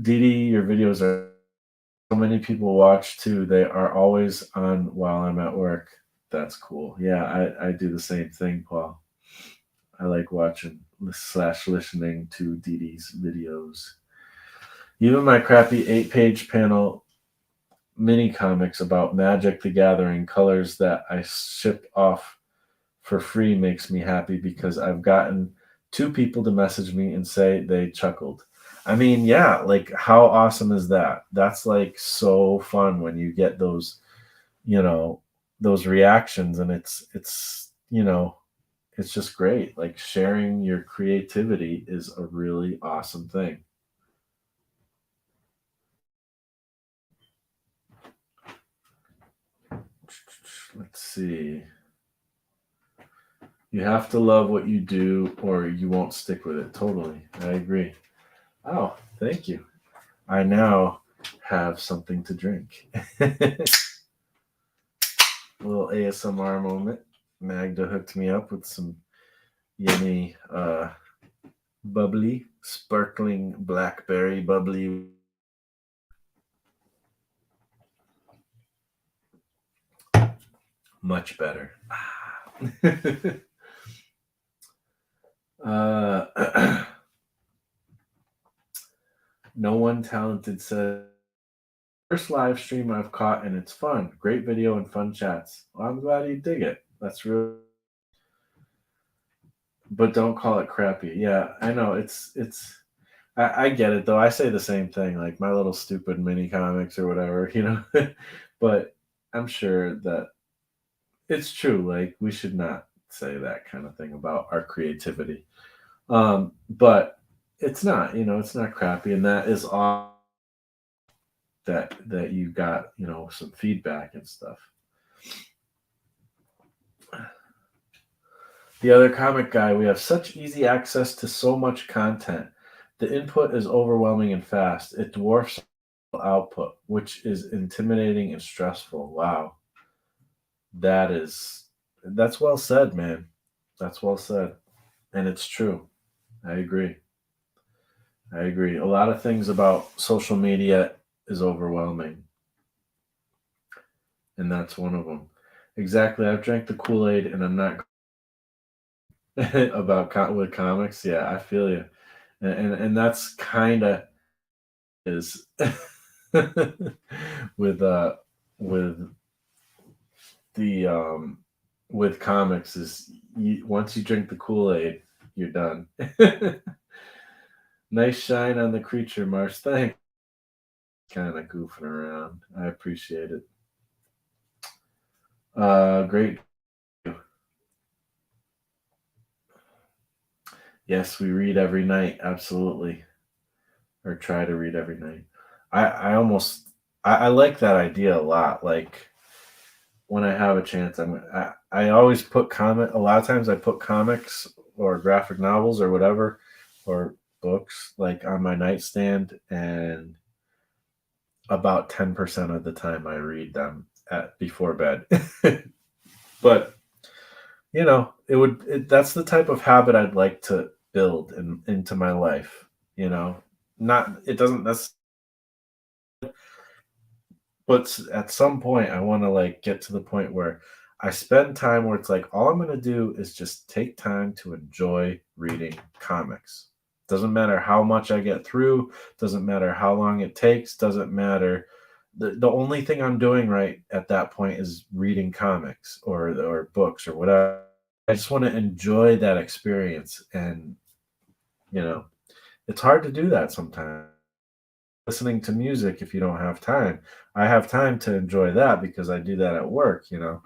Dede, your videos are so many people watch too. They are always on while I'm at work. That's cool. Yeah, I do the same thing, Paul. I like watching / listening to Dede's videos. Even my crappy 8-page panel mini comics about Magic the Gathering colors that I ship off for free makes me happy because I've gotten 2 people to message me and say they chuckled. I mean, yeah, like how awesome is that? That's like so fun when you get those reactions, and it's just great. Like sharing your creativity is a really awesome thing. Let's see. You have to love what you do or you won't stick with it. Totally. I agree. Oh, thank you. I now have something to drink. A little ASMR moment. Magda hooked me up with some yummy, bubbly, sparkling blackberry bubbly. Much better. No one talented said first live stream I've caught and it's fun. Great video and fun chats. Well, I'm glad you dig it. That's real. But don't call it crappy. Yeah, I know. I get it though. I say the same thing, like my little stupid mini comics or whatever. But I'm sure that it's true. Like we should not say that kind of thing about our creativity. But it's not, it's not crappy, and that is all that you got, some feedback and stuff. The other comic guy, we have such easy access to so much content. The input is overwhelming and fast. It dwarfs output, which is intimidating and stressful. Wow. That's well said, man. That's well said. And it's true. I agree. I agree. A lot of things about social media is overwhelming. And that's one of them. Exactly. I've drank the Kool-Aid and I'm not about with comics. Yeah, I feel you. And that's kind of is with with the with comics is once you drink the Kool-Aid, you're done. Nice shine on the creature, Marsh. Thanks. Kind of goofing around. I appreciate it. Great. Yes, we read every night. Absolutely. Or try to read every night. I like that idea a lot. Like when I have a chance, I always put a lot of times I put comics or graphic novels or whatever or books like on my nightstand, and about 10% of the time I read them at before bed. But that's the type of habit I'd like to build into my life. Not it doesn't necessarily, but at some point I want to like get to the point where I spend time where it's like all I'm going to do is just take time to enjoy reading comics. Doesn't matter how much I get through, doesn't matter how long it takes, doesn't matter. The only thing I'm doing right at that point is reading comics or books or whatever. I just want to enjoy that experience. And, you know, it's hard to do that sometimes. Listening to music if you don't have time. I have time to enjoy that because I do that at work, a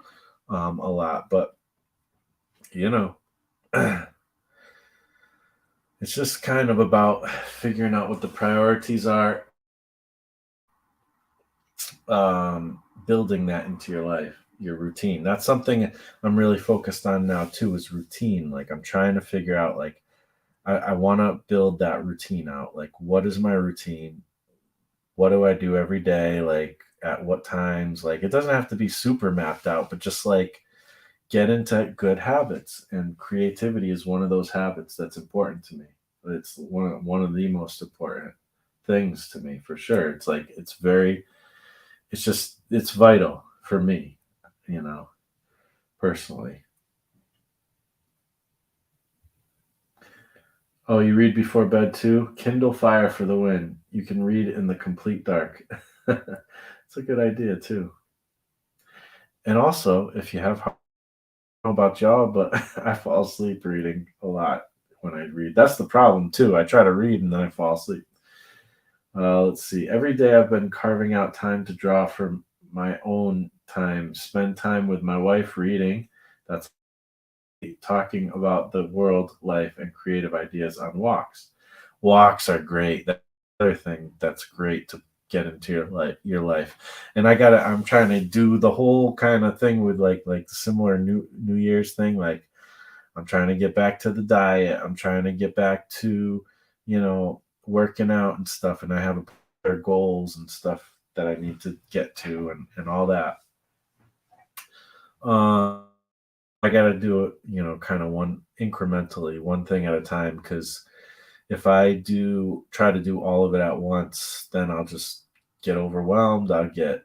lot. But, you know, it's just kind of about figuring out what the priorities are, building that into your life, your routine. That's something I'm really focused on now too, is routine. Like I'm trying to figure out like I want to build that routine out. Like what is my routine? What do I do every day? Like at what times? Like it doesn't have to be super mapped out, but just like get into good habits. And creativity is one of those habits that's important to me. It's one of the most important things to me for sure. It's like it's vital for me, you know, personally. Oh, you read before bed too? Kindle Fire for the win. You can read in the complete dark. It's a good idea too. And also, if you have, I don't know about y'all, but I fall asleep reading a lot when I read. That's the problem too. I try to read and then I fall asleep. Let's see. Every day I've been carving out time to draw from my own time, spend time with my wife reading. That's talking about the world, life, and creative ideas on walks. Walks are great. That's another thing that's great to get into your life. And I'm trying to do the whole kind of thing with like the similar New Year's thing. Like I'm trying to get back to the diet. I'm trying to get back to, working out and stuff. And I have other goals and stuff that I need to get to and all that. Uh, I got to do it, kind of one incrementally, one thing at a time. Because if I do try to do all of it at once, then I'll just get overwhelmed. I'll get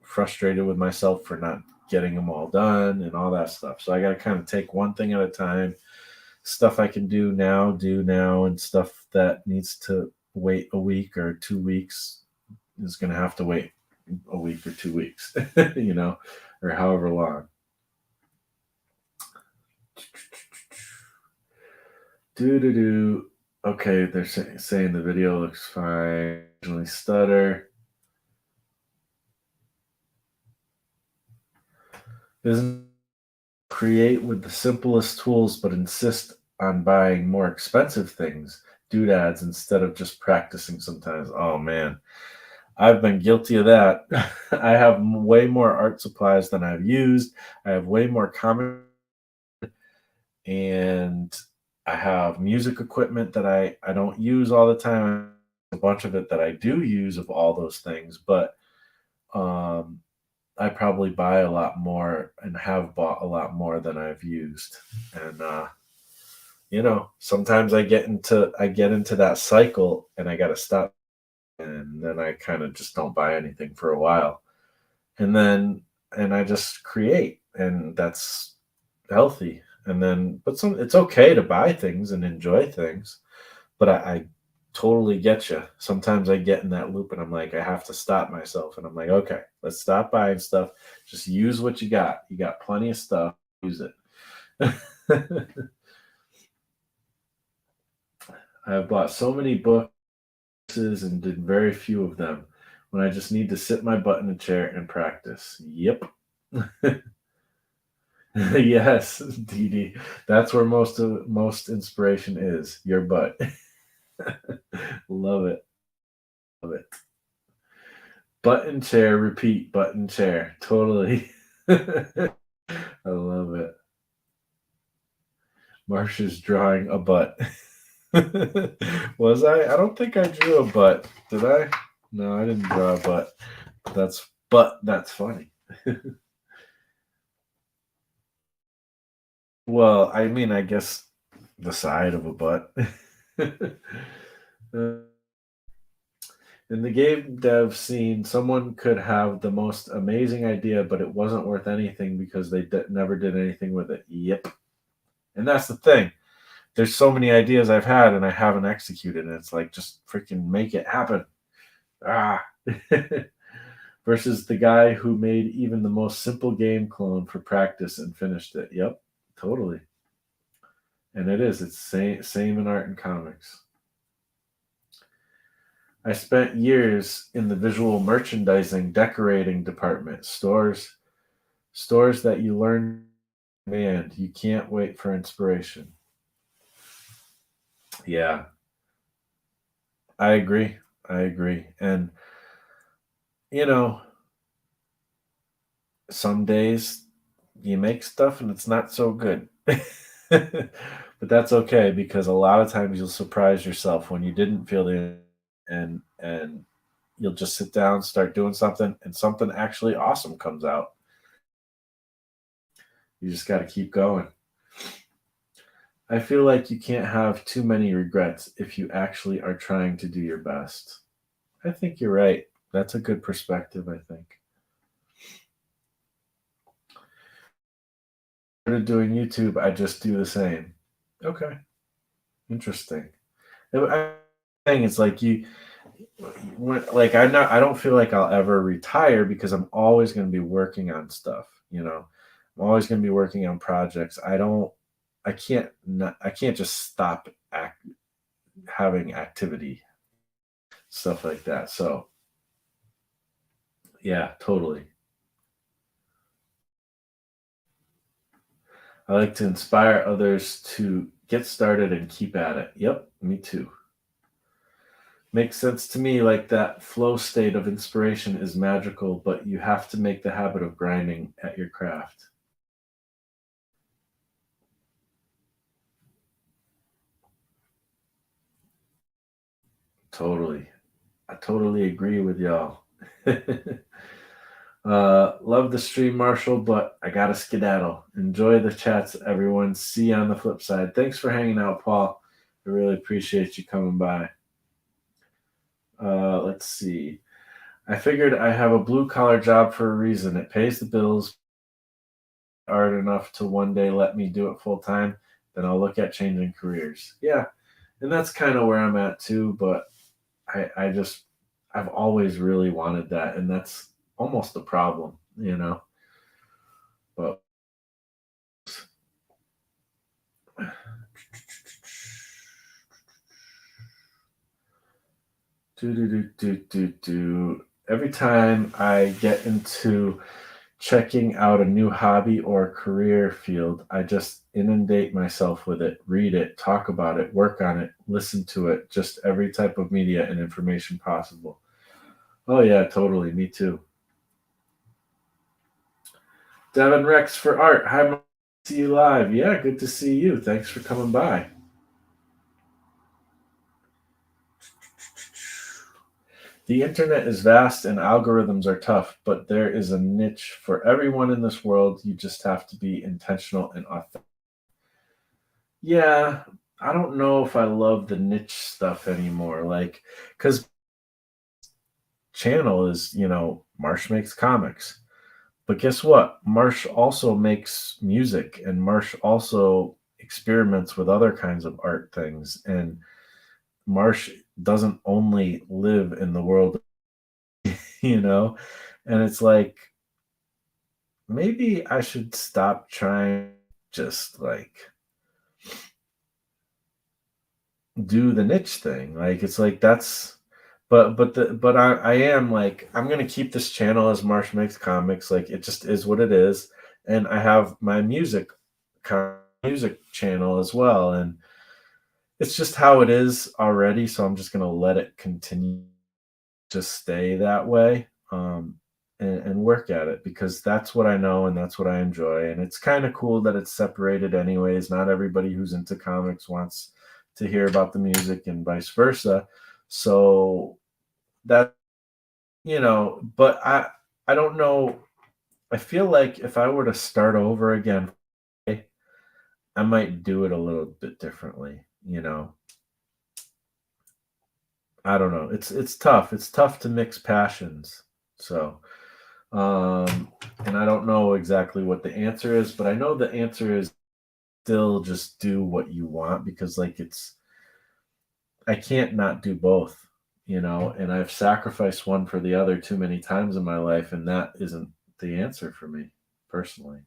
frustrated with myself for not getting them all done and all that stuff. So I got to kind of take one thing at a time. Stuff I can do now, and stuff that needs to wait a week or 2 weeks is going to have to wait a week or 2 weeks, or however long. Do. Okay, they're saying the video looks fine. Occasionally stutter. Isn't create with the simplest tools, but insist on buying more expensive things, doodads, instead of just practicing sometimes. Oh man, I've been guilty of that. I have way more art supplies than I've used. I have way more comic, and I have music equipment that I don't use all the time. A bunch of it that I do use of all those things, but um, I probably buy a lot more and have bought a lot more than I've used. And sometimes I get into that cycle and I got to stop, and then I kind of just don't buy anything for a while. And I just create, and that's healthy. And then but it's okay to buy things and enjoy things, but I totally get you. Sometimes I get in that loop and I'm like, I have to stop myself. And I'm like, okay, let's stop buying stuff. Just use what you got. You got plenty of stuff. Use it. I have bought so many books and did very few of them when I just need to sit my butt in a chair and practice. Yep. Yes, Dede. That's where most inspiration is. Your butt. Love it. Love it. Button chair, repeat, button chair. Totally. I love it. Marsh is drawing a butt. Was I? I don't think I drew a butt. Did I? No, I didn't draw, but that's funny. Well, I mean, I guess the side of a butt. Uh, In the game dev scene, someone could have the most amazing idea, but it wasn't worth anything because they never did anything with it. Yep. And that's the thing. There's so many ideas I've had and I haven't executed. And it's like, just freaking make it happen. Ah. Versus the guy who made even the most simple game clone for practice and finished it. Yep. Totally. And it is. It's same in art and comics. I spent years in the visual merchandising decorating department. Stores that you learn command. You can't wait for inspiration. Yeah, I agree. I agree. And you know, some days you make stuff and it's not so good. But that's okay because a lot of times you'll surprise yourself when you didn't feel the and you'll just sit down, start doing something, and something actually awesome comes out. You just got to keep going. I feel like you can't have too many regrets if you actually are trying to do your best. I think you're right. That's a good perspective, I think. Started doing YouTube, I just do the same. Okay, interesting. I think it's like like I don't feel like I'll ever retire because I'm always going to be working on stuff. I'm always going to be working on projects. I can't just stop having activity, stuff like that. So yeah, totally. I like to inspire others to get started and keep at it. Yep, me too. Makes sense to me. Like that flow state of inspiration is magical, but you have to make the habit of grinding at your craft. Totally. I totally agree with y'all. Love the stream, Marshall, but I gotta skedaddle. Enjoy the chats, everyone. See you on the flip side. Thanks for hanging out, Paul. I really appreciate you coming by. Let's see. I figured I have a blue collar job for a reason. It pays the bills, art enough to one day let me do it full time. Then I'll look at changing careers. Yeah, and that's kind of where I'm at too. But I just I've always really wanted that, and that's almost the problem. But do. Every time I get into checking out a new hobby or career field, I just inundate myself with it, read it, talk about it, work on it, listen to it, just every type of media and information possible. Oh, yeah, totally. Me too. Devin Rex for art. Hi, Mark. See you live. Yeah, good to see you. Thanks for coming by. The internet is vast and algorithms are tough, but there is a niche for everyone in this world. You just have to be intentional and authentic. Yeah, I don't know if I love the niche stuff anymore. Like, because channel is, Marsh makes comics. But guess what? Marsh also makes music and Marsh also experiments with other kinds of art things. And Marsh doesn't only live in the world, you know? And it's like, maybe I should stop trying just like do the niche thing. Like it's like that's but I am like I'm gonna keep this channel as Marsh Makes Comics. Like it just is what it is. And I have my music channel as well. And it's just how it is already. So I'm just gonna let it continue to stay that way. And work at it because that's what I know and that's what I enjoy. And it's kind of cool that it's separated anyways. Not everybody who's into comics wants to hear about the music and vice versa. So that but I don't know. I feel like if I were to start over again, I might do it a little bit differently. I don't know. It's tough. It's tough to mix passions. So, and I don't know exactly what the answer is, but I know the answer is still just do what you want because like I can't not do both, and I've sacrificed one for the other too many times in my life, and that isn't the answer for me personally.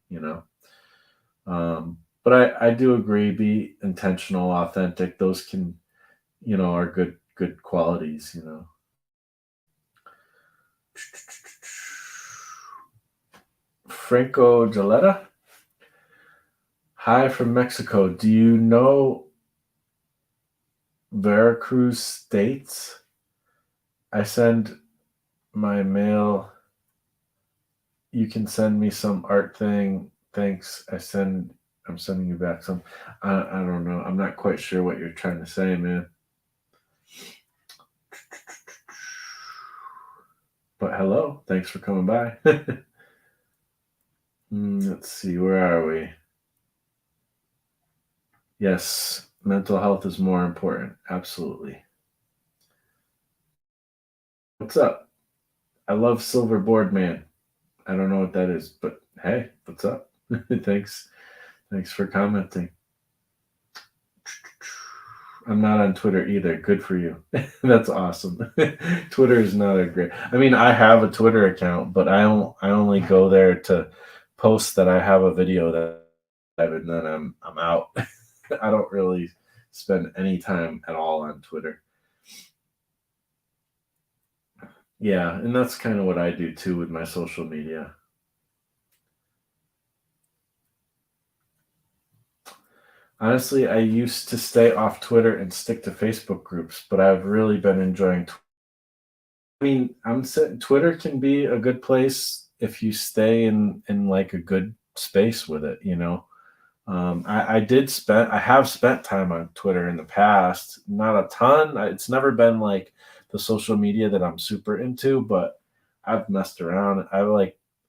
But I do agree, be intentional, authentic. Those are good qualities. Franco Gilletta. Hi from Mexico. Do you know Veracruz states? I send my mail. You can send me some art thing. Thanks. I'm sending you back some. I don't know. I'm not quite sure what you're trying to say, man. But hello. Thanks for coming by. Let's see. Where are we? Yes. Mental health is more important. Absolutely. What's up? I love Silverboard Man. I don't know what that is, but hey, what's up? Thanks. Thanks for commenting. I'm not on Twitter either. Good for you. That's awesome. Twitter is not a great. I mean, I have a Twitter account, but I only go there to post that I have a video that and then I'm out. I don't really spend any time at all on Twitter. Yeah, and that's kind of what I do too with my social media. Honestly, I used to stay off Twitter and stick to Facebook groups, but I've really been enjoying. I mean, I'm saying Twitter can be a good place if you stay in like a good space with it. I have spent time on Twitter in the past, not a ton. It's never been like the social media that I'm super into, but I've messed around.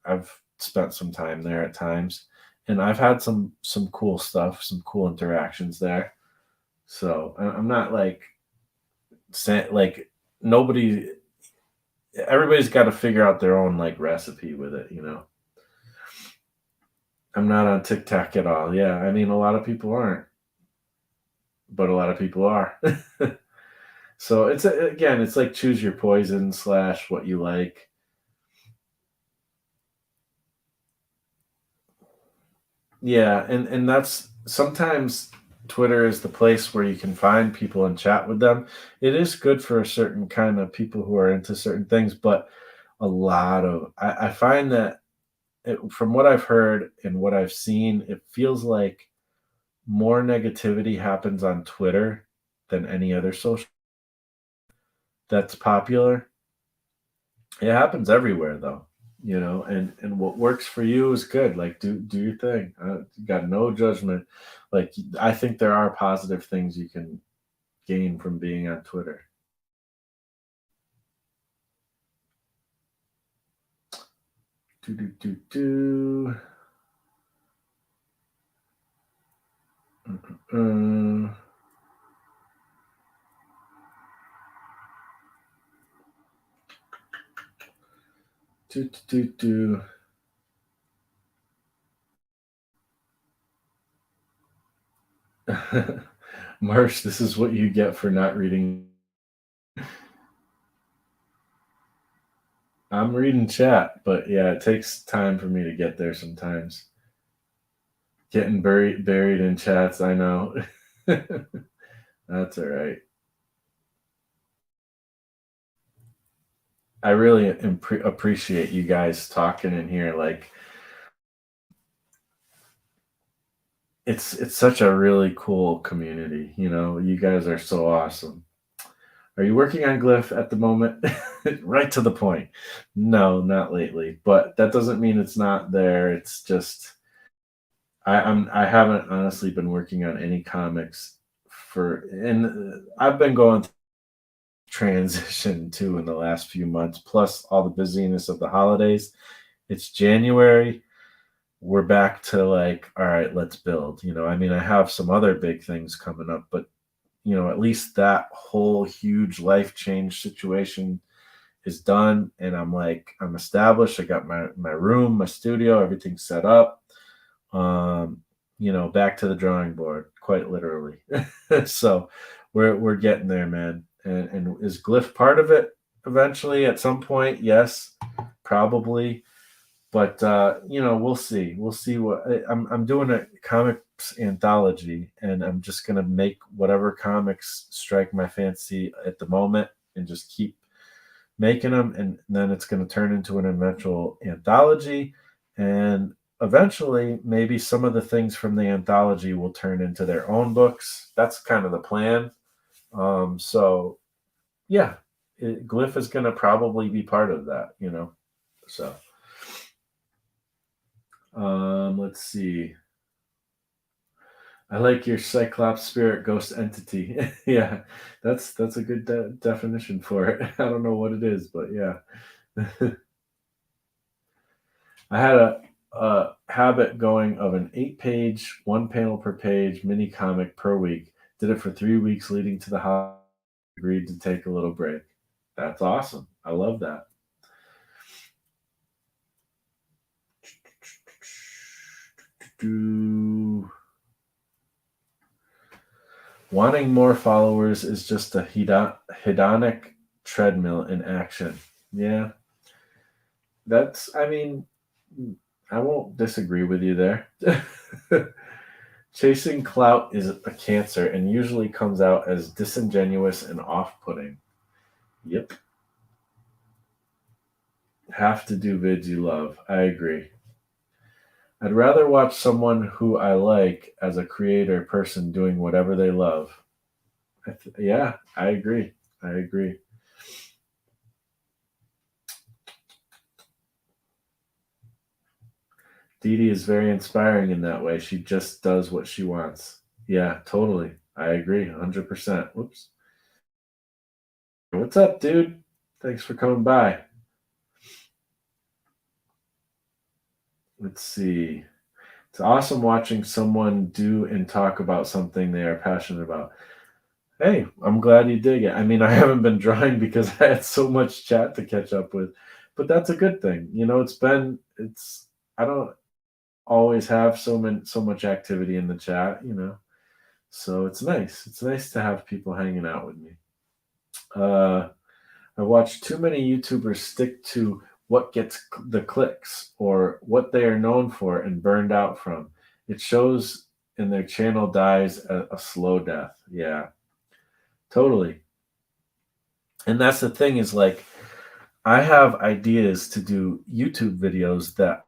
I've spent some time there at times, and I've had some cool stuff, some cool interactions there. So I'm not like saying like nobody. Everybody's got to figure out their own like recipe with it. I'm not on TikTok at all. Yeah, I mean a lot of people aren't, but a lot of people are. So again, it's like choose your poison slash what you like. Yeah, and that's sometimes Twitter is the place where you can find people and chat with them. It is good for a certain kind of people who are into certain things, but I find that from what I've heard and what I've seen, it feels like more negativity happens on Twitter than any other social that's popular. It happens everywhere though, and what works for you is good. Like do your thing. Got no judgment. Like I think there are positive things you can gain from being on Twitter. Do do do do. Uh, do do do do. Marsh, this is what you get for not reading. I'm reading chat, but yeah, it takes time for me to get there sometimes. Getting buried in chats, I know. That's all right. I really appreciate you guys talking in here. Like it's such a really cool community. You guys are so awesome. Are you working on Glyph at the moment? Right to the point. No, not lately. But that doesn't mean it's not there. It's just I haven't honestly been working on any comics and I've been going transition too in the last few months, plus all the busyness of the holidays. It's January. We're back to like, all right, let's build. I mean, I have some other big things coming up, but at least that whole huge life change situation is done, and I'm established. I got my room, my studio, everything set up. Back to the drawing board, quite literally. So we're getting there, man. And is Glyph part of it eventually at some point? Yes, probably. But we'll see. We'll see what I'm doing a comics anthology, and I'm just gonna make whatever comics strike my fancy at the moment and just keep making them, and then it's going to turn into an eventual anthology, and eventually maybe some of the things from the anthology will turn into their own books. That's kind of the plan. So yeah, Glyph is going to probably be part of that, so let's see. I like your Cyclops spirit ghost entity. Yeah, that's a good definition for it. I don't know what it is, but yeah. I had a habit going of an 8-page, one panel per page mini comic per week. Did it for 3 weeks leading to the holiday. Agreed to take a little break. That's awesome. I love that. Wanting more followers is just a hedonic treadmill in action. Yeah. I mean, I won't disagree with you there. Chasing clout is a cancer and usually comes out as disingenuous and off-putting. Yep. Have to do vids you love. I agree. I'd rather watch someone who I like as a creator person doing whatever they love. Yeah, I agree. I agree. Dede is very inspiring in that way. She just does what she wants. Yeah, totally. I agree 100%. Whoops. What's up, dude? Thanks for coming by. Let's see. It's awesome watching someone do and talk about something they are passionate about. Hey, I'm glad you dig it. I mean, I haven't been drawing because I had so much chat to catch up with, but that's a good thing. I don't always have so much activity in the chat. So it's nice. It's nice to have people hanging out with me. I watch too many YouTubers stick to what gets the clicks or what they are known for and burned out from. It shows and their channel dies a slow death. Yeah, totally. And that's the thing is like, I have ideas to do YouTube videos that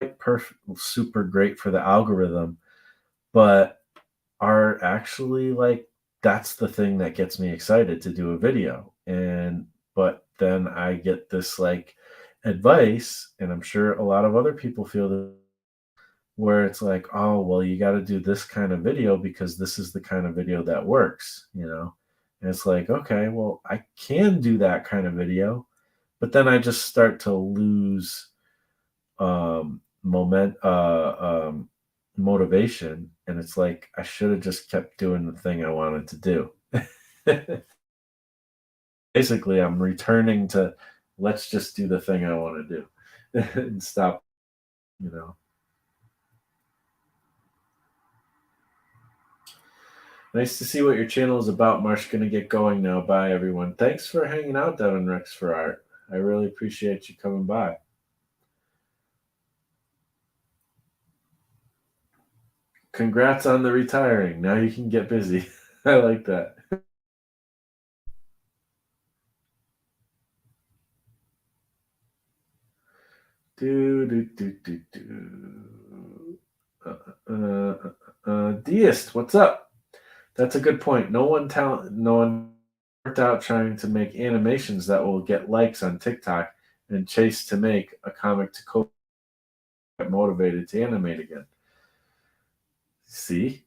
are perfect, super great for the algorithm, but are actually like, that's the thing that gets me excited to do a video. But then I get this like advice, and I'm sure a lot of other people feel that, where it's like, oh, well, you got to do this kind of video because this is the kind of video that works. And it's like, okay, well, I can do that kind of video, but then I just start to lose motivation, and it's like I should have just kept doing the thing I wanted to do. Basically, I'm returning to let's just do the thing I want to do and stop. Nice to see what your channel is about. Marsh, gonna get going now. Bye, everyone. Thanks for hanging out, Devin Rex for Art. I really appreciate you coming by. Congrats on the retiring. Now you can get busy. I like that. Deist, what's up? That's a good point. No one worked out trying to make animations that will get likes on TikTok and chase to make a comic to get motivated to animate again. See?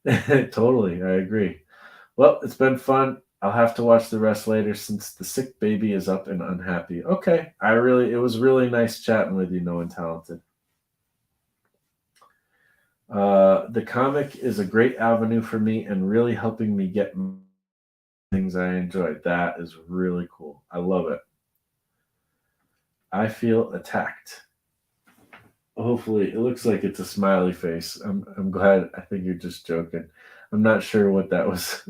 Totally, I agree. Well, it's been fun. I'll have to watch the rest later since the sick baby is up and unhappy. Okay. It was really nice chatting with you, No and Talented. The comic is a great avenue for me and really helping me get things I enjoy. That is really cool. I love it. I feel attacked. Hopefully, it looks like it's a smiley face. I'm glad. I think you're just joking. I'm not sure what that was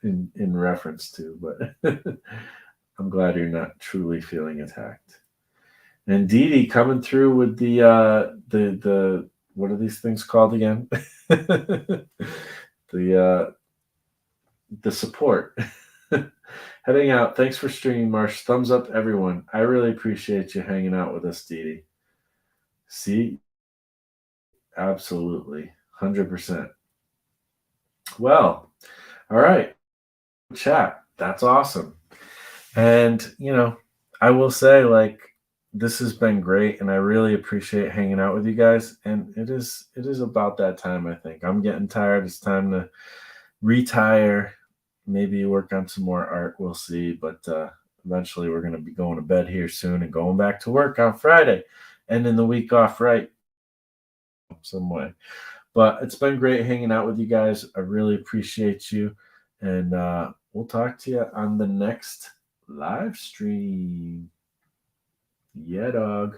in reference to, but I'm glad you're not truly feeling attacked. And Dede coming through with the what are these things called again? the the support. Heading out. Thanks for streaming, Marsh. Thumbs up, everyone. I really appreciate you hanging out with us, Dede. See, absolutely, 100%. Well, all right, chat. That's awesome. And I will say, like, this has been great, and I really appreciate hanging out with you guys. And it is about that time. I think I'm getting tired. It's time to retire. Maybe work on some more art. We'll see. But eventually, we're going to be going to bed here soon and going back to work on Friday, ending the week off right some way. But it's been great hanging out with you guys. I really appreciate you. And we'll talk to you on the next live stream. Yeah, dog.